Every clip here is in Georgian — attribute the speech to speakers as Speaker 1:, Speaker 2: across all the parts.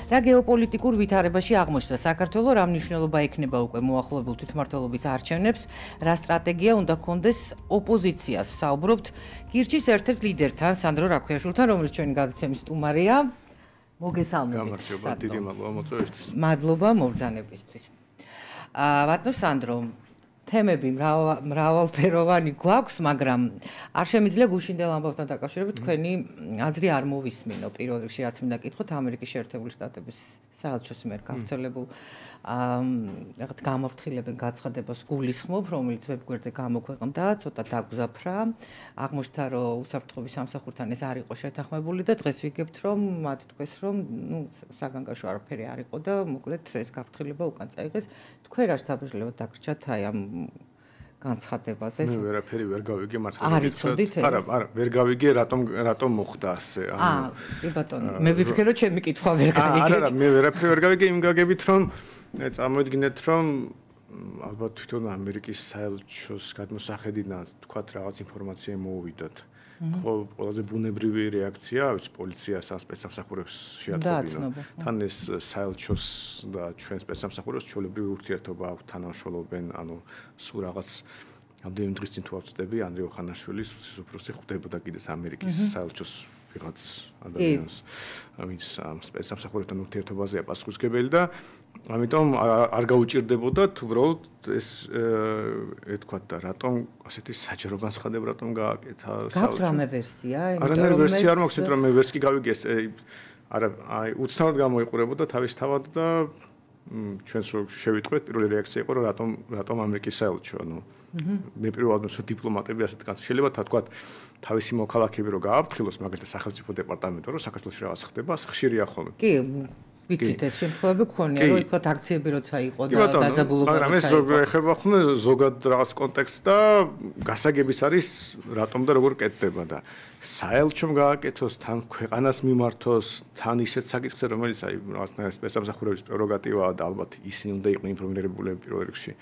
Speaker 1: რა გეოპოლიტიკურ ვითარებაში აღმოჩნდა საქართველო, რა მნიშვნელობა ექნება უკვე მოახლოებულ თვითმმართველობის არჩევნებს, რა სტრატეგია უნდა ჰქონდეს ოპოზიციას. საუბრობთ გირჩის ერთ-ერთ ლიდერთან, სანდრო რაქვიაშვილთან, რომელიც ჩვენი გადაცემის სტუმარია. მოგესალმებით.
Speaker 2: გამარჯობა, დიდი მადლობა მოწვევისთვის.
Speaker 1: მადლობა მობრძანებისთვის. ბატონო სანდრო, თემები მრავალფეროვანი გვაქვს, მაგრამ არ შემიძლია გუშინდელ ამბავთან დაკავშირებით თქვენი აზრი არ მოვისმინო. პირველ რიგში რაც მინდა კითხოთ, ამერიკის შეერთებული შტატების საელჩოს მიერ გავრცელებულ რაღაც გამოფრთხილებენ გაცხადებას გულისხმობ, რომელიც ვებგვერდზე გამოქვეყნდა, ცოტა დაგზაფრა. აღმოჩნდა, რომ უსაფრთხოების სამსახურთან ეს არ იყო შეთანხმებული და დღეს ვიგებთ, რომ მათ თქვეს, რომ საგანგაშო არაფერი არ იყო და მოკლედ ეს გაფრთხილება უკან წაიღეს. თქვენ რა შთაბეჭდილებად დაგრჩათ აი ამ განცხადებაზე?
Speaker 2: მე ვერაფერი ვერ გავიგე მართლა.
Speaker 1: არ იცოდით ეს?
Speaker 2: არა, ვერ გავიგე, რატომ მოხდა ასე.
Speaker 1: კი ბატონო, მე ვიფიქრე, რომ ჩემი კითხვა ვერ გავიგეთ.
Speaker 2: არა, მე ვერაფერი ვერ გავიგე იმ გაგებით, რომ წარმოიდგინეთ, რომ ალბათ თვითონ ამერიკის საელჩოს გადმოსახედიდან თქვათ რაღაც ინფორმაცია მოვიდათ. ხო, ყველაზე ბუნებრივი რეაქცია, ვიცი, პოლიციას ან სპეცსამსახურებს შეატყობინა. თან ეს საელჩოს და ჩვენ სპეცსამსახურებს ჩვეულებრივი ურთიერთობა აქვს, თანამშრომლობენ, ანუ სულ რაღაც ამდენი დღის წინ თუ ავწდები, ანდრე ოხანაშვილის უფროსი ხვდებოდა კიდეც ამერიკის საელჩოს ვიღაც ადამიანს, ვინც სპეცსამსახურებთან ურთიერთობაზეა პასუხისმგებელი და ამიტომ არ გაუჭირდებოდათ უბრალოდ ეს ეთქვათ და რატომ ასეთი საჯარო განცხადება რატომ გააკეთა
Speaker 1: საელჩო. გაქვთ რამე ვერსია?
Speaker 2: არა, ვერსია არ მაქვს, იმიტომ რომ მე ვერსი გავიგე ეს არა, აი უცნაურად გამოიყურებოდა თავისთავად და ჩვენს რო შევიტყვეთ, პირველი რეაქცია იყო, რომ რატომ ამერიკის საელჩო, ანუ მე პირველად მოსო დიპლომატები ასეთ განს შეიძლება თქვათ თავისი მოქალაქეები რო გააფრთხილოს, მაგალითად სახელმწიფო დეპარტამენტო, რომ საქართველოში რაღაც ხდება, ხშირია ხოლმე.
Speaker 1: კი, ვიცით ეს შემთხვევები გქონია, რომ თქვათ აქციები როცა იყო და დაძაბულობა.
Speaker 2: მაგრამ ეს ეხება ხოლმე ზოგად რაღაც კონტექსტს და გასაგებიც არის რატომ და როგორ კეთდება და საელჩომ გააკეთოს, თან ქვეყანას მიმართოს, თან ისეთ საკითხზე, რომელიც აი რაღაცნაირად სპეცსამსახურების პრეროგატივაა და ალბათ ისინი უნდა იყვნენ ინფორმირებული პირველ რიგში.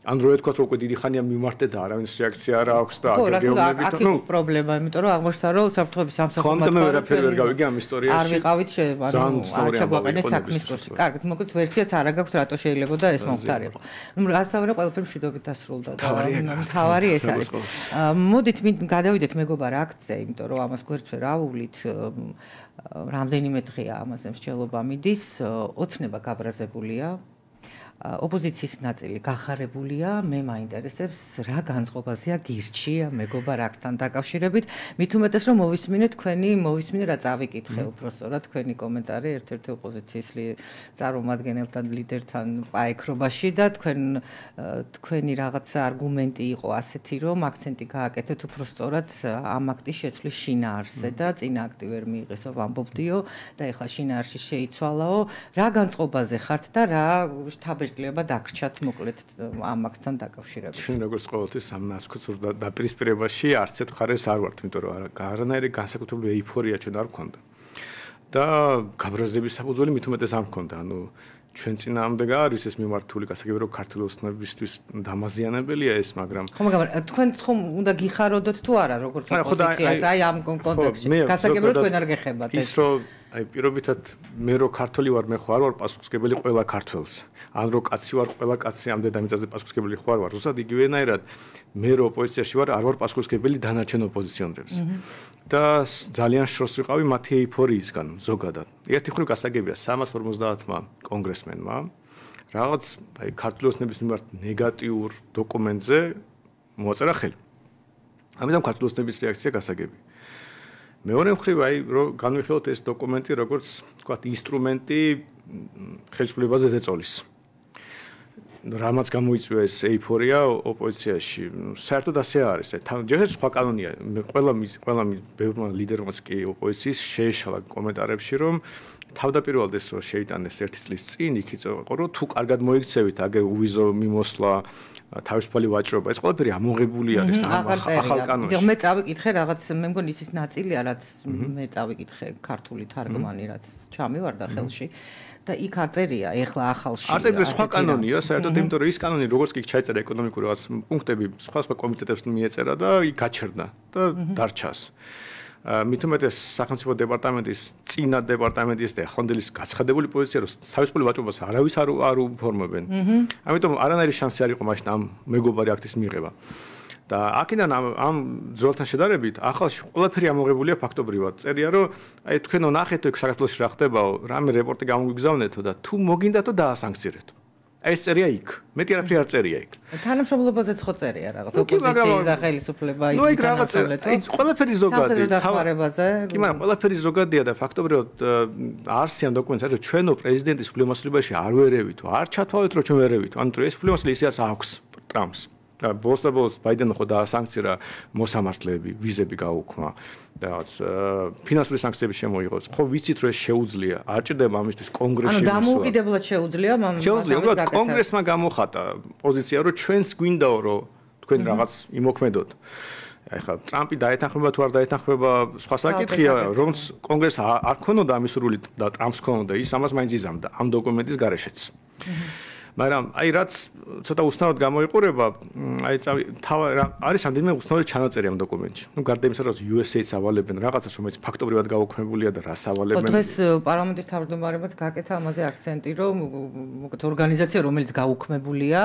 Speaker 2: ან რო ეთქვათ, რომ უკვე დიდი ხანია მიმართეთ და არავის რეაქცია არ აქვს და აგეგმებით,
Speaker 1: ნუ პრობლემა, იმიტომ რომ აღმოჩნდა, რომ საფრთხების სამსახურმა
Speaker 2: მე ვერაფერი ვერ გავიგე ამ ისტორიაში.
Speaker 1: არ ვიყავით არ ჩაგვაყენეს საქმის კურსი. კარგად, მოკლედ ვერსიაც არა გაქვთ, რატო შეიძლებოდა ეს მომხდარიყო. ნუ რასავერე ყველაფერი მშვიდობით დასრულდა და თავარი ეს არის. მოდით გადავიდეთ მეგობარ აქტზე, იმიტომ რომ ამას გვერდს ვერ ავუვლით. რამდენიმე დღეა ამაზე მსჯელობა მიდის, ოცნება გაბრაზებულია. ოპოზიციის ნაწილი გახარებულია, მე მაინტერესებს რა განწყობაზეა გირჩია მეგობარ აქტთან დაკავშირებით, მით უმეტეს რომ მოვისმინე რა წავიკითხე უბრალოდ თქვენი კომენტარი ერთ-ერთი ოპოზიციის წარმომადგენელთან ლიდერთან პაექრობაში და თქვენი რაღაც არგუმენტი იყო ასეთი რომ აქცენტი გააკეთეთ უბრალოდ ამ აქტის შეცვლის შინაარსზე და წინა აქტი ვერ მიიღესო ვამბობდიო და ეხლა შინაარსი შეიცვალაო, რა განწყობაზე ხართ და რა შთაბეჭდილება დაგრჩათ მოკლედ ამ აქტთან დაკავშირებით.
Speaker 2: ჩვენ როგორც ყოველთვის ამ ნაცვლად დაპირისპირებაში არც ერთ მხარეს არ ვართ, იმიტომ რომ არანაირი განსაკუთრებული ეიფორია ჩვენ არ გქონდა. და გაბრაზების საფუძველი მით უმეტეს არ გქონდა. ანუ ჩვენ წინააღმდეგ არის ეს მიმართული გასაგები რომ ქართული ოცნებისთვის დამაზიანებელია ეს, მაგრამ
Speaker 1: თქვენ ხომ უნდა გიხაროდოთ თუ არა როგორც ოპოზიციას აი ამ კონტექსტში. გასაგები რომ თქვენ არ გეხებათ
Speaker 2: ეს. ის რომ აი პირობითად მე რო ქართული ვარ, მე ხო არ ვარ პასუხისმგებელი ყველა ქართველს. ან რო კაცი ვარ, ყველა კაცი ამ დედამიწაზე პასუხისმგებელი ხო არ ვარ. ზუსტად იგივენაირად მე რო ოპოზიციაში ვარ, არ ვარ პასუხისმგებელი დანარჩენ ოპოზიციონერებს. და ძალიან შორს ვიყავი მათი ეიფორიისგან ზოგადად. ერთი მხრივ გასაგებია 350-მა კონგრესმენმა რაღაც აი ქართული ოცნების მიმართ ნეგატიურ დოკუმენტზე მოაწერა ხელი. ამიტომ ქართული ოცნების რეაქცია გასაგები. მეორე მხრივ აი რომ განვიხილოთ ეს დოკუმენტი როგორც თქვათ ინსტრუმენტი ხელისუფლებაზე ზეწოლის. რამაც გამოიწვია ეს ეიფორია ოპოზიციაში, საერთოდ ასე არის. ჯერ სხვა კანონია. ყველა ბევრმა ლიდერმაც კი ოპოზიციის შეეშალა კომენტარებში, რომ თავდაპირველად ეს შეიტანეს ერთი წლის წინ, იქ იყო რომ თუ კარგად მოიქცევით, აგერ უვიზო მიმოსვლა, თავისუფალი ვაჭრობა, ეს ყველაფერი ამოღებული არის ახალ კანონში.
Speaker 1: მე წავიკითხე რაღაც, მე მგონი ისის ნაწილია, რაც მე წავიკითხე ქართული თარგმანი, რაც ჩამივარდა ხელში. და იქ არ წერია ეხლა ახალში.
Speaker 2: არ წერია სხვა კანონია, საერთოდ იმიტომ რომ ის კანონი როგორც კი ჩაიწერა ეკონომიკური რაღაც პუნქტები სხვა კომიტეტებს მიეწერა და იქ გაჩერდა და დარჩას. მით უმეტეს სახელმწიფო დეპარტამენტის წინა დეპარტამენტის და ახლანდელის გაცხადებული პოზიცია რომ თავისუფალი ვაჭრობას არავის არ უფორმებენ. ამიტომ არანაირი შანსი არ იყო მაშინ ამ მეგობარი აქტის მიღება. და აქედან ამ ძველთან შედარებით ახალში ყველაფერი ამოღებულია ფაქტობრივად. წერია რომ აი თქვენო ნახეთო ეგ საქართველოში რა ხდებაო, რამე რეპორტი გამოგვიგზავნეთო და თუ მოგინდათო დაასანქცირეთო. აი ეს წერია იქ. მეტი არაფერი არ წერია იქ.
Speaker 1: თანამშრომლობაზეც ხო წერია რაღაც ოპოზიციის და ხელისუფლება იქ.
Speaker 2: ნუ იქ რაღაც აი ყველაფერი ზოგადი
Speaker 1: თავარებაზე.
Speaker 2: კი, მაგრამ ყველაფერი ზოგადია და ფაქტობრივად არსიან დოკუმენტები, რომ ჩვენო პრეზიდენტის ულემოსლებაში არ ვერევითო, არ ჩათვალეთ რომ ჩვენ ვერევითო. ანუ ეს ულემოსლი ისეაც აქვს ტრამპს. ბოლოს ბაიდენი ხო დაასანქცირა მოსამართლეები, ვიზები გაუქმა და რაღაც ფინანსური სანქციები შემოიღოს. ხო ვიცით რომ ეს შეუძლია, არ ჭირდება ამისთვის კონგრესში.
Speaker 1: ანუ დამოუკიდებლად შეუძლია
Speaker 2: შეუძლია კონგრესმა გამოხატა პოზიცია რომ ჩვენს გვინდაო რომ თქვენ რაღაც იმოქმედოთ. ეხლა ტრამპი დაეთანხმება თუ არ დაეთანხმება სხვა საკითხია, რომც კონგრესს არ ქონოდა ამის სრული და ტრამპს ქონოდა, ის ამას მაინც იზამდა ამ დოკუმენტის გარეშეც. მაგრამ აი რაც ცოტა უცნაურად გამოიყურება, აი არის ამდენიმე უცნაური ჩანაწერი ამ დოკუმენტში. ნუ გარდა იმისა, რომ USA-ც ავალებენ რაღაცას, რომელიც ფაქტობრივად გაუქმებულია და რას ავალებენ.
Speaker 1: დღეს პარლამენტის თავმჯდომარემაც გაკეთა ამაზე აქცენტი, რომ მოგეთ ორგანიზაცია, რომელიც გაუქმებულია,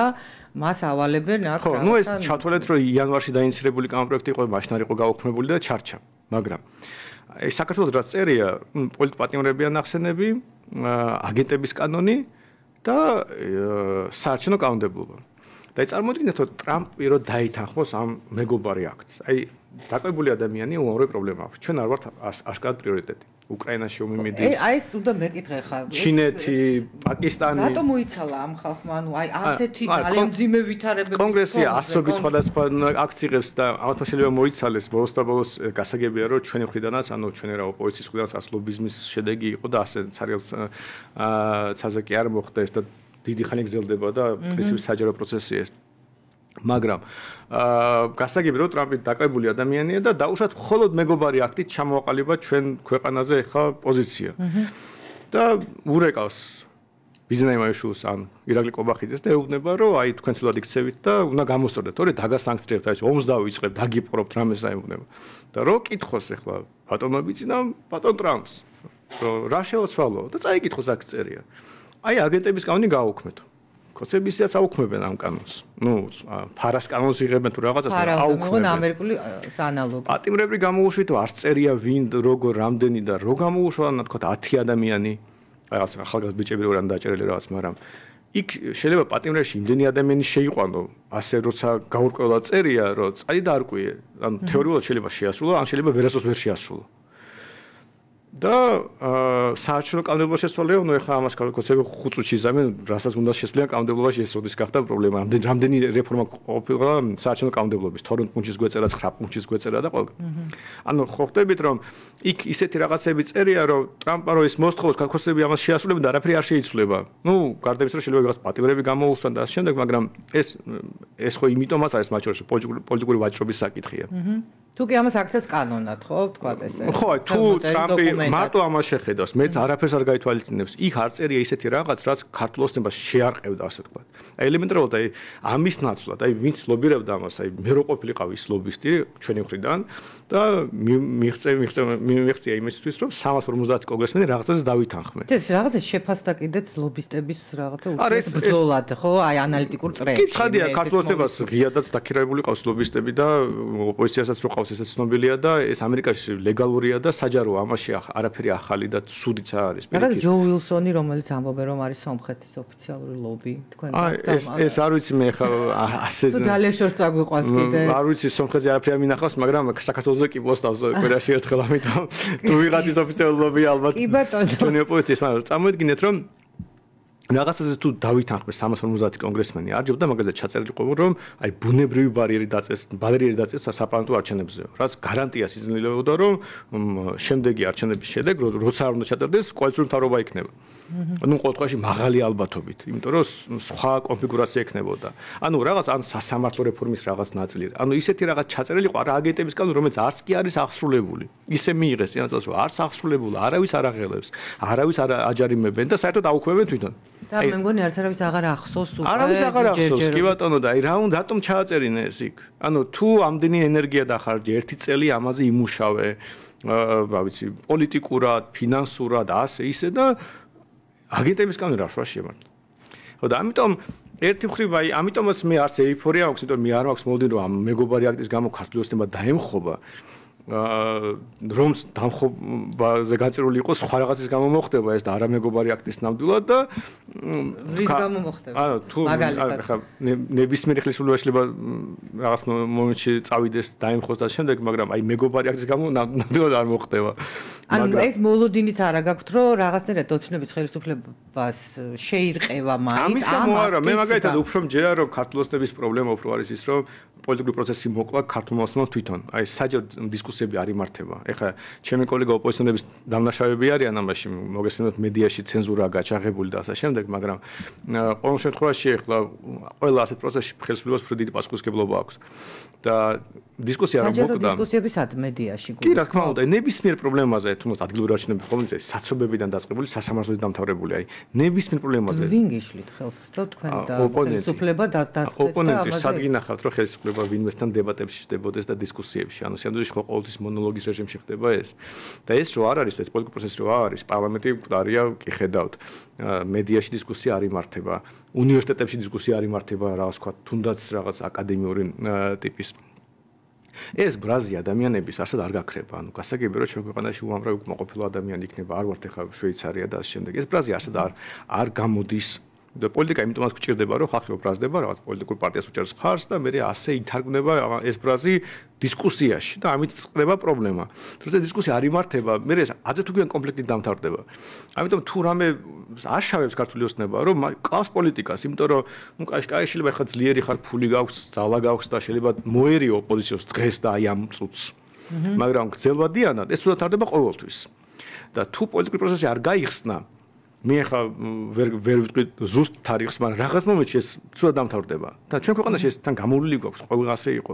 Speaker 1: მას ავალებენ აქ
Speaker 2: რაღაცა. ხო, ნუ ეს ჩათვალეთ, რომ იანვარში დაინიცირებული კანონპროექტი იყო, მაშინ არ იყო გაუქმებული და ჩარჩა. მაგრამ აი საქართველოს რაც წერია, პოლიტპატიმრებიან ახსენები, აგენტების კანონი და საარჩევნო კანონმდებლობა. და წარმოიდგინეთ, რომ ტრამპი რო დაითანხმოს ამ მეგობარი აქტს. აი, დაკვებული ადამიანი უამრავი პრობლემა აქვს. ჩვენ არ ვართ აშკარად პრიორიტეტი. უკრაინაში ომი მიდის.
Speaker 1: აი, ეს უნდა მეკითხე ხა.
Speaker 2: ჩინეთი, პაკისტანი.
Speaker 1: რატომ მოიცალა ამ ხალხმა? ანუ აი, ასეთი ძალიან ძიმე ვითარებები.
Speaker 2: კონგრესი ასობით სხვადასხვა აქტს იღებს და ამათ შეიძლება მოიცალეს. ბოლოს და ბოლოს გასაგებია, რომ ჩვენი მხრიდანაც, ანუ ჩვენი რა ოპოზიციის მხრიდანაც ლობიზმის შედეგი იყო და ასე ცარიელ ცაზე კი არ მოხდა ეს და დიდი ხანი გრძელდება და პრინციპი საჯარო პროცესია ეს. მაგრამ გასაგები რომ ტრამპი დაკვებული ადამიანია და დაუშვათ მხოლოდ მეგობარი აქტით ჩამოაყალიბა ჩვენ ქვეყანაზე ახლა პოზიცია. და ურეკავს ბიზნაიმაშულს ან ირაკლი ყობახიძეს და ეუბნება რომ აი თქვენ სულად იქცევით და უნდა გამოსწორდეთ, თორე დაგასანქცირებთ, აი ომს დავიწყებთ, დაგიპყრობთ რამეს აეუბნება. და რო კითხოს ახლა ბატონო ბიძინა ბატონ ტრამპს, რომ რა შეოცვალო და წაიკითხოს რა წერია. აი აგენტების კანონი გააუქმეთ. კოცებისიაც აუქმებენ ამ კანონს. ნუ ფარას კანონს იღებენ თუ რაღაცას
Speaker 1: აუქმებენ. ამერიკული ანალოგი.
Speaker 2: პატიმრები გამოუშვით, არ წერია ვინ, როგორ, რამდენი და რო გამოუშვა, თქვა 10 ადამიანი, რაღაც ახალგაზრდა ბიჭები რო რან დაჭერილი რაღაც, მაგრამ იქ შეიძლება პატიმრებში იმდენი ადამიანი შეიყვანო, ასე როცა გაურკვევლა წერია, რომ წალი დაარკვიე, ანუ თეორიულად შეიძლება შეასრულო, ან შეიძლება ვერასდროს ვერ შეასრულო. და საარჩევნო კანონმდებლობა შესწავლია, ნუ ეხლა ამას კოცები 5 წუთში იზამენ, რასაც უნდა შესწავლიან კანონმდებლობაში, ეს როდის გახდა პრობლემა. რამდენი რეფორმა ყოფილა საარჩევნო კანონმდებლობის, 12 პუნქტის გვეწერა, 9 პუნქტის გვეწერა და ყველგან. ანუ ხო ხვდებით, რომ იქ ისეთი რაღაცები წერია, რომ ტრამპმა რო ის მოსთხოვოს, კოცები ამას შეასრულებენ და არაფერი არ შეიცვლება. ნუ გარდა იმისა, რომ შეიძლება ვიღაც პატიმრები გამოუშვან და ამ შემდეგ, მაგრამ ეს ხო იმიტომაც არის მათ შორის პოლიტიკური ვაჭრობის საკითხია.
Speaker 1: თუ კი ამას აქცევს კანონად, ხო, ვთქვათ ესე.
Speaker 2: ხო, თუ ტრამპი მარტო ამას შეხედავს, მეც არაფერს არ გაითვალისწინებს. იქ არ წერია ისეთი რაღაც, რაც ქართულ ოცნებას შეარყევდა, ასე ვთქვათ. აი ელემენტარულად აი ამის ნაცვლად, აი ვინც ლობირებდა ამას, აი მე რო ყოფილიყავ ის ლობისტი ჩვენი მხრიდან და მიღწია იმისთვის, რომ 350 კონგრესმენი რაღაცას დავითანხმე.
Speaker 1: ეს რაღაცა შეფასდა კიდეც ლობისტების რაღაცა უბრალოდ, ხო, აი ანალიტიკურ წრეებში.
Speaker 2: კი, ცხადია, ქართულ ოცნებას ღიადაც დაქირავებული ყავს ლობისტები და ოპოზიციასაც რო ყავს, ესეც ცნობილია და ეს ამერიკაში ლეგალურია და საჯაროა, ამაში არაფერი ახალი და ცუდიც არის.
Speaker 1: მაგრამ ჯო უილსონი, რომელიც ამბობენ, რომ არის სომხეთის ოფიციალური ლობი, თქვენ
Speaker 2: ეს არ ვიცი მე ხა ასე
Speaker 1: ძალიან შორს წაგვიყვანს კიდე.
Speaker 2: არ ვიცი სომხეთზე არაფერი არ მინახავს, მაგრამ საქართველოს კი პოსტავს კვირაში ერთხელ, ამიტომ თუ ვიღაცის ოფიციალური ლობი ალბათ ჩვენი ოპოზიციის, მაგრამ წარმოიდგინეთ რომ რაღაცაზე თუ დავითანხმე 350 კონგრესმენი არ ჯობდა მაგაზე ჩაწერილი ყოფილიყო რომ აი ბუნებრივი ბარიერი დაწეს საპარლამენტო არჩევნებზე, რაც გარანტიას იძლეოდა რომ შემდეგი არჩევნების შედეგ როცა არ უნდა ჩაწერდეს კოალიციური მთავრობა იქნება. ანუ ყოველ შემთხვევაში მაღალი ალბათობით, იმიტომ რომ სხვა კონფიგურაცია ექნებოდა. ანუ რაღაც ან სასამართლო რეფორმის რაღაც ნაწილი. ანუ ისეთი რაღაც ჩაწერილი ყო რა აგენტების კანონი, რომელიც არც კი არის აღსრულებული. ისე მიიღეს წინასწარ რომ არც აღსრულებული, არავის არ აღელებს, არავის არ აჯარიმებენ და საერთოდ აუქმებენ თვითონ.
Speaker 1: და მე მგონი არც არავის აღარ ახსოვს უკვე.
Speaker 2: არავის აღარ ახსოვს, კი ბატონო და აი რატომ ჩააწერინე ეს იქ? ანუ თუ ამდენი ენერგია დახარჯე, 1 წელი ამაზე იმუშავე რა ვიცი, პოლიტიკურად, ფინანსურად, ასე ისე და აგენტების კანონი რა შუაში ემართლა. ხო და ამიტომ ერთი მხრივ აი ამიტომაც მე არც ეიფორია მაქვს, იმიტომ მე არ მაქვს მოლოდინი რომ ამ მეგობარი აქტის გამო ქართული ოცნება დაემხობა. რომს დამხობაზე გაწირული იყოს სხვა რაღაცის გამო მოხდება ეს და არა მეგობარი აქტის ნამდვილად და
Speaker 1: რის გამო მოხდება?
Speaker 2: მაგალითად ხა ნებისმიერი ხილისყურება შეიძლება რაღაც მომენტში წავიდეს დაემხოს და შემდეგ, მაგრამ აი მეგობარი აქტის გამო ნამდვილად არ მოხდება.
Speaker 1: ანუ ეს მოლოდინიც არა გაქვთ რომ რაღაცნაირად ოცნების ხელისუფლებას შეირყევა მაინც
Speaker 2: ამის გამო არა მე მაგალითად უფრო მჯერა რომ ქართული ოცნების პრობლემა უფრო არის ის რომ პოლიტიკური პროცესი მოკლა ქართულმა ოცნებამ თვითონ აი საჯარო დისკუსიები არ იმართება ეხლა ჩემი კოლეგა ოპოზიციონერების დამნაშავეები არიან ამაში მოგესალმებით მედიაში ცენზურაა გაჩაღებული და ასე შემდეგ მაგრამ ყოველ შემთხვევაში ეხლა ყველა ასეთ პროცესში ხელისუფლებას უფრო დიდი პასუხისმგებლობა აქვს და დისკუსია რა მოკდა
Speaker 1: დისკუსიები სად მედიაში
Speaker 2: კი რა თქმა უნდა ნებისმიერ პრობლემაზე თუნდაც ადგილობრივი არჩევნები ხოლმე საცობებიდან დაწყებული სასამართლოებით დამთავრებული აი ნებისმიერ პრობლემაზე
Speaker 1: ვინ გიშლით ხელს რომ თქვენ და ხელისუფლება დაწყეთ
Speaker 2: ოპონენტი სად გინახავთ რომ ხელისუფლება ვინმესთან დებატებში შდებოდეს და დისკუსიებში ანუ სამდროში ხო ყოველთვის მონოლოგის რეჟიმში ხდება ეს და ეს რო არ არის ეს პოლიტიკური პროცესი რო არის პარლამენტი მკვდარია კი ხედავთ მედიაში დისკუსია არ იმართება უნივერსიტეტებში დისკუსია არ იმართება რაღაც თქვა თუნდაც რაღაც აკადემიური ტიპის ეს ბრაზი ადამიანების არსად არ გაქრება ანუ გასაგებია რომ ჩვენ ქვეყანაში უამრავი უკმაყოფილო ადამიანი იქნება არ ვართ ახლა შვეიცარია და ამ შემდეგ ეს ბრაზი არსად არ გამოდის და პოლიტიკა იმიტომაც გჭირდება რომ ხალხი რო ბრაზდება რაღაც პოლიტიკურ პარტიას უჭერს ხარს და მე ასე ითარგმნება ეს ბრაზი დისკუსიაში და ამით წყდება პრობლემა. თორემ დისკუსია არ იმართება, მე ეს აზე თუ გიან კონფლიქტით დამთავრდება. ამიტომ თუ რამე აშავებს ქართული ოცნება, რომ ყავს პოლიტიკას, იმიტომ რომ ნუ კაი შეიძლება ხა ძლიერი ხარ, ფული გაქვს, ძალა გაქვს და შეიძლება მოერიო ოპოზიციას დღეს და აი ამ წუთს. მაგრამ გრძელვადიანად ეს უნდა თარდება ყოველთვის. და თუ პოლიტიკური პროცესი არ გაიხსნა მე ხა ვერ ვიტყვი ზუსტ თარიღს, მაგრამ რაღაც მომენტში ეს ცუდად დამთავრდება. და ჩვენ ქვეყანაში ეს თან გამოვლილი გვაქვს, ყოველ ასე იყო.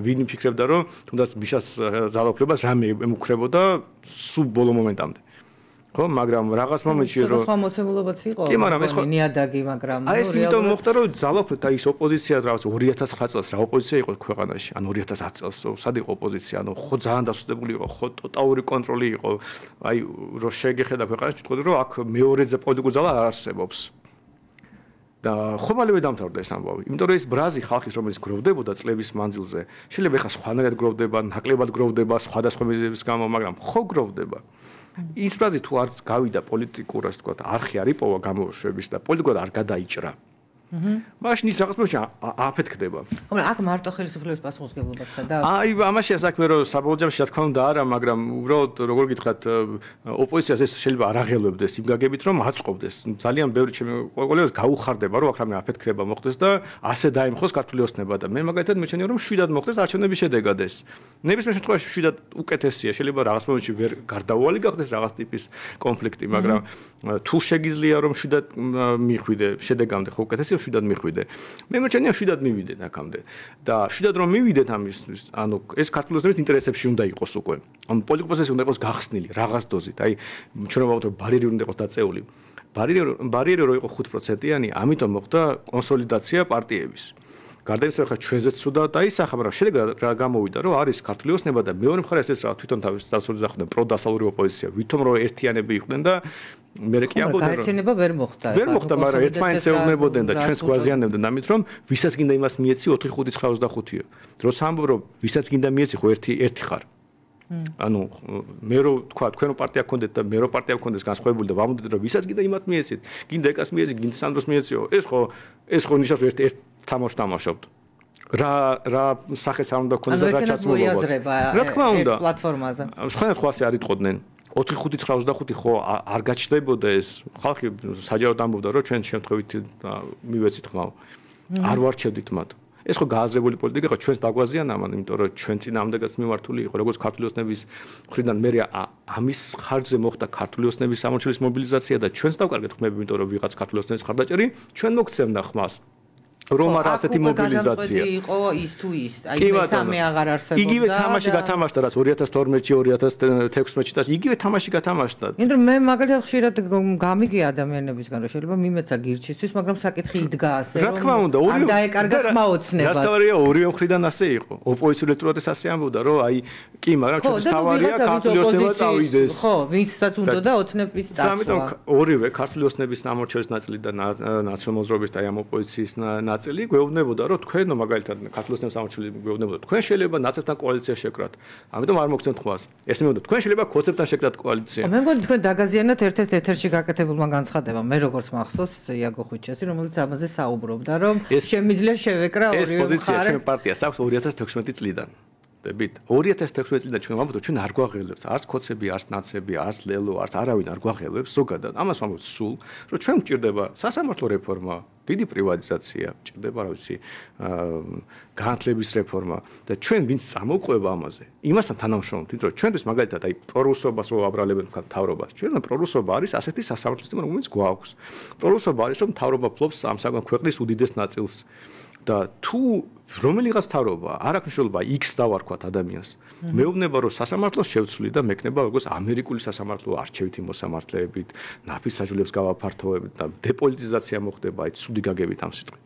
Speaker 2: ვინ ფიქრებდა რომ თუნდაც მიშას ძალაუფლებას რამე ემუქრებოდა სულ ბოლო მომენტამდე. ხო, მაგრამ რაღაც მომენტში რომ
Speaker 1: სხვა მოცემულობაც იყო.
Speaker 2: კი, მაგრამ ეს ხო
Speaker 1: ნიადაგი, მაგრამ
Speaker 2: აი ეს იმიტომ მოხდა რომ ძალაუფლება და ის ოპოზიცია რაღაც 2009 წელს რა ოპოზიცია იყო ქვეყანაში, ან 2010 წელს სად იყო ოპოზიცია, ანუ ხო ძალიან დასუსტებული იყო, ხო ტოტალური კონტროლი იყო. აი რო შეგეხედა ქვეყანაში თვითონ რომ აქ მეორეზე პოლიტიკური ძალა არ არსებობს. და ხომალევე დამთავრდა ეს ამბავი. იმიტომ რომ ეს ბრაზი ხალხის რომელიც გროვდებოდა წლების მანძილზე, შეიძლება ეხა სხვანაირად გროვდება, ნაკლებად გროვდება, სხვადასხვა მიზეზების გამო, მაგრამ ხო გროვდება. ის ბრაზი თუ არც გავიდა პოლიტიკურად, თქვა, არხი არ იპოვა გამოშვების და პოლიტიკურად არ გადაიჭრა. მაშინ ის რაღაც მომენტში აფეთქდება.
Speaker 1: მაგრამ აქ მარტო ხელისუფლების პასუხისმგებლობას ხედავ?
Speaker 2: აი, ამაში საქმე რომ საბოლოო ჯამში რა თქმა უნდა არა, მაგრამ უბრალოდ როგორ გითხრათ, ოპოზიციას ეს შეიძლება არ აღელვებდეს იმ გაგებით, რომ აწყობდეს. ძალიან ბევრი ჩემი კოლეგებს გაუხარდება, რომ აქ რამე აფეთქება მოხდეს და ასე დაემხოს ქართული ოცნება და მე მაგალითად მეჩვენია, რომ შვიდად მოხდეს არჩევნების შედეგად ეს. ნებისმიერ შემთხვევაში შვიდად უკეთესია, შეიძლება რაღაც მომენტში ვერ გარდაუვალი გახდეს რაღაც ტიპის კონფლიქტი, მაგრამ თუ შეგიძლია რომ შვიდად მიხვიდე შედეგამდე, ხო უკეთესია შვიდად მიხვიდე. მე მეჩვენია შვიდად მივიდეთ აქამდე და შვიდად რომ მივიდეთ ამისთვის, ანუ ეს ქართული ოცნების ინტერესებში უნდა იყოს უკვე. ანუ პოლიტიკური პროცესი უნდა იყოს გახსნილი რაღაც დოზით. აი ჩვენ ვამბობთ რომ ბარიერი უნდა იყოს დაწეული. ბარიერი რო იყო 5%-იანი, ამიტომ მოხდა კონსოლიდაცია პარტიების. გარდა იმისა, ხა ჩვენზეც ცუდა დაისახა, მაგრამ შედეგად რა გამოვიდა, რომ არის ქართული ოცნება და მეორე მხარეს ეს რა თვითონ თავის დასწორებით დახვდნენ პროდასალური ოპოზიცია, ვითომ რომ ერთიანები იყვნენ და მე კი ამბობდნენ რომ
Speaker 1: გაერთიანება ვერ მოხდა.
Speaker 2: ვერ მოხდა, მაგრამ ერთმანეთს ეუბნებოდნენ და ჩვენს გვაზიანებდნენ ამით, რომ ვისაც გინდა იმას მიეცი 4-5-9-25-ია. დროს ამბობ რომ ვისაც გინდა მიეცი ხო ერთი ხარ. ანუ მე რო თქვა თქვენო პარტია გქონდეთ და მე რო პარტია გქონდეს განსხვავებული და ვამბობდეთ რომ ვისაც გინდა იმათ მიეცით, გინდა ეკას მიეცი, გინდა სანდროს მიეციო. ეს ხო ნიშნავს ერთ თამაშს თამაშობთ. რა სახეც არ უნდა გქონდეს და რა ჩაცმულობაც. რა თქმა უნდა,
Speaker 1: პლატფორმაზე.
Speaker 2: სხვანაირად ხო ასე არ იტყოდნენ. 4-5-9-25 ხო არ გაჩნდებოდა ეს. ხალხი საჯაროდ ამბობდა რომ ჩვენ შემთხვევით მივეცით ხმაო. არ ვარჩევდით მათ. ეს ხო გააზრებული პოლიტიკა ხო ჩვენს დაგვაზიან ამან, იმიტომ რომ ჩვენ წინააღმდეგაც მიმართული იყო, როგორც ქართული ოცნების მხრიდან მე ამის ხარჯზე მოხდა ქართული ოცნების სამორჩილის მობილიზაცია და ჩვენს დავკარგეთ ხმები, იმიტომ რომ ვიღაც ქართული ოცნების ხარდაჭერი ჩვენ მოგცემდა ხმას. რომ არა ასეთი მობილიზაცია
Speaker 1: იყო ის თუ ის აი მესამე აღარ არსებობდა
Speaker 2: იგივე თამაში გათამაშდა რაც 2012-ში 2016-ში და იგივე თამაში გათამაშდა
Speaker 1: იმიტომ მე მაგალითად ხშირად გამიგია ადამიანებისგან რომ შეიძლება მიმეცა გირჩისთვის მაგრამ საკითხი იდგა ასე
Speaker 2: რა თქმა უნდა
Speaker 1: არ დაეკარგა ხმაოცნებას
Speaker 2: რასთავარია ორივე მხრიდან ასე იყო ოპოზიციური ელექტორატიც ასე ამბობდა რომ აი კი მაგრამ ჩვენთვის თავარია ქართული ოცნება წავიდეს
Speaker 1: ხო ვინცაც უნდა და ოცნების წასვლა
Speaker 2: ამიტომ ორივე ქართული ოცნების ამორჩევის ნაწილი და ნაციონალიზმის და აი ამ ოპოზიციის ნაწილი გვეუბნებოდა რომ თქვენ მაგალითად ქართული ოცნების ამორჩეული გვეუბნებოდა თქვენ შეიძლება ნაცებთან კოალიცია შეკრათ ამიტომ არ მოგცემთ ხვას ეს მეუბნებოდა თქვენ შეიძლება ქოცებთან შეკრათ კოალიცია
Speaker 1: მე მგონი თქვენ დაგაზიანათ ერთ-ერთ ეთერში გაკეთებულმა განცხადებამ მე როგორც მახსოვს იაგო ხვიჩესი რომელიც ამაზე საუბრობდა რომ შემიძლია შევეკრა ორივე მხარეს
Speaker 2: ეს პოზიცია ჩვენ პარტიას აქვს 2016 წლიდან დებით 2016 წლიდან ჩვენ ვამბობთ ჩვენ არ გვაღელვებს არც ქოცები არც ნაცები არც ლელო არც არავინ არ გვაღელვებს ზოგადად ამას ვამბობთ სულ რომ ჩვენ გვჭირდება სასამართლო რეფორმა დიდი პრივატიზაცია ჭირდება რა ვიცი განათლების რეფორმა და ჩვენ ვინც წამოვყვება ამაზე იმასთან თანამშრომლობთ იმიტომ რომ ჩვენთვის მაგალითად აი პრორუსობას რო აბრალებენ თქვა მთავრობას ჩვენ პრორუსობა არის ასეთი სასამართლო სისტემა რომელიც გვაქვს პრორუსობა არის რომ მთავრობა ფლობს ამ საგან ქვეყნის უდიდეს ნაწილს და თუ რომელიღაც მთავრობა არ აქვს მნიშვნელობა X დავარქვათ ადამიანს მეუბნება რომ სასამართლოს შევცვლი და მექნება როგორც ამერიკული სასამართლო არჩევითი მოსამართლეებით ნაფის საჯულებს გავაფართოვებით და დეპოლიტიზაცია მოხდება აი ცუდი გაგებით ამ სიტყვით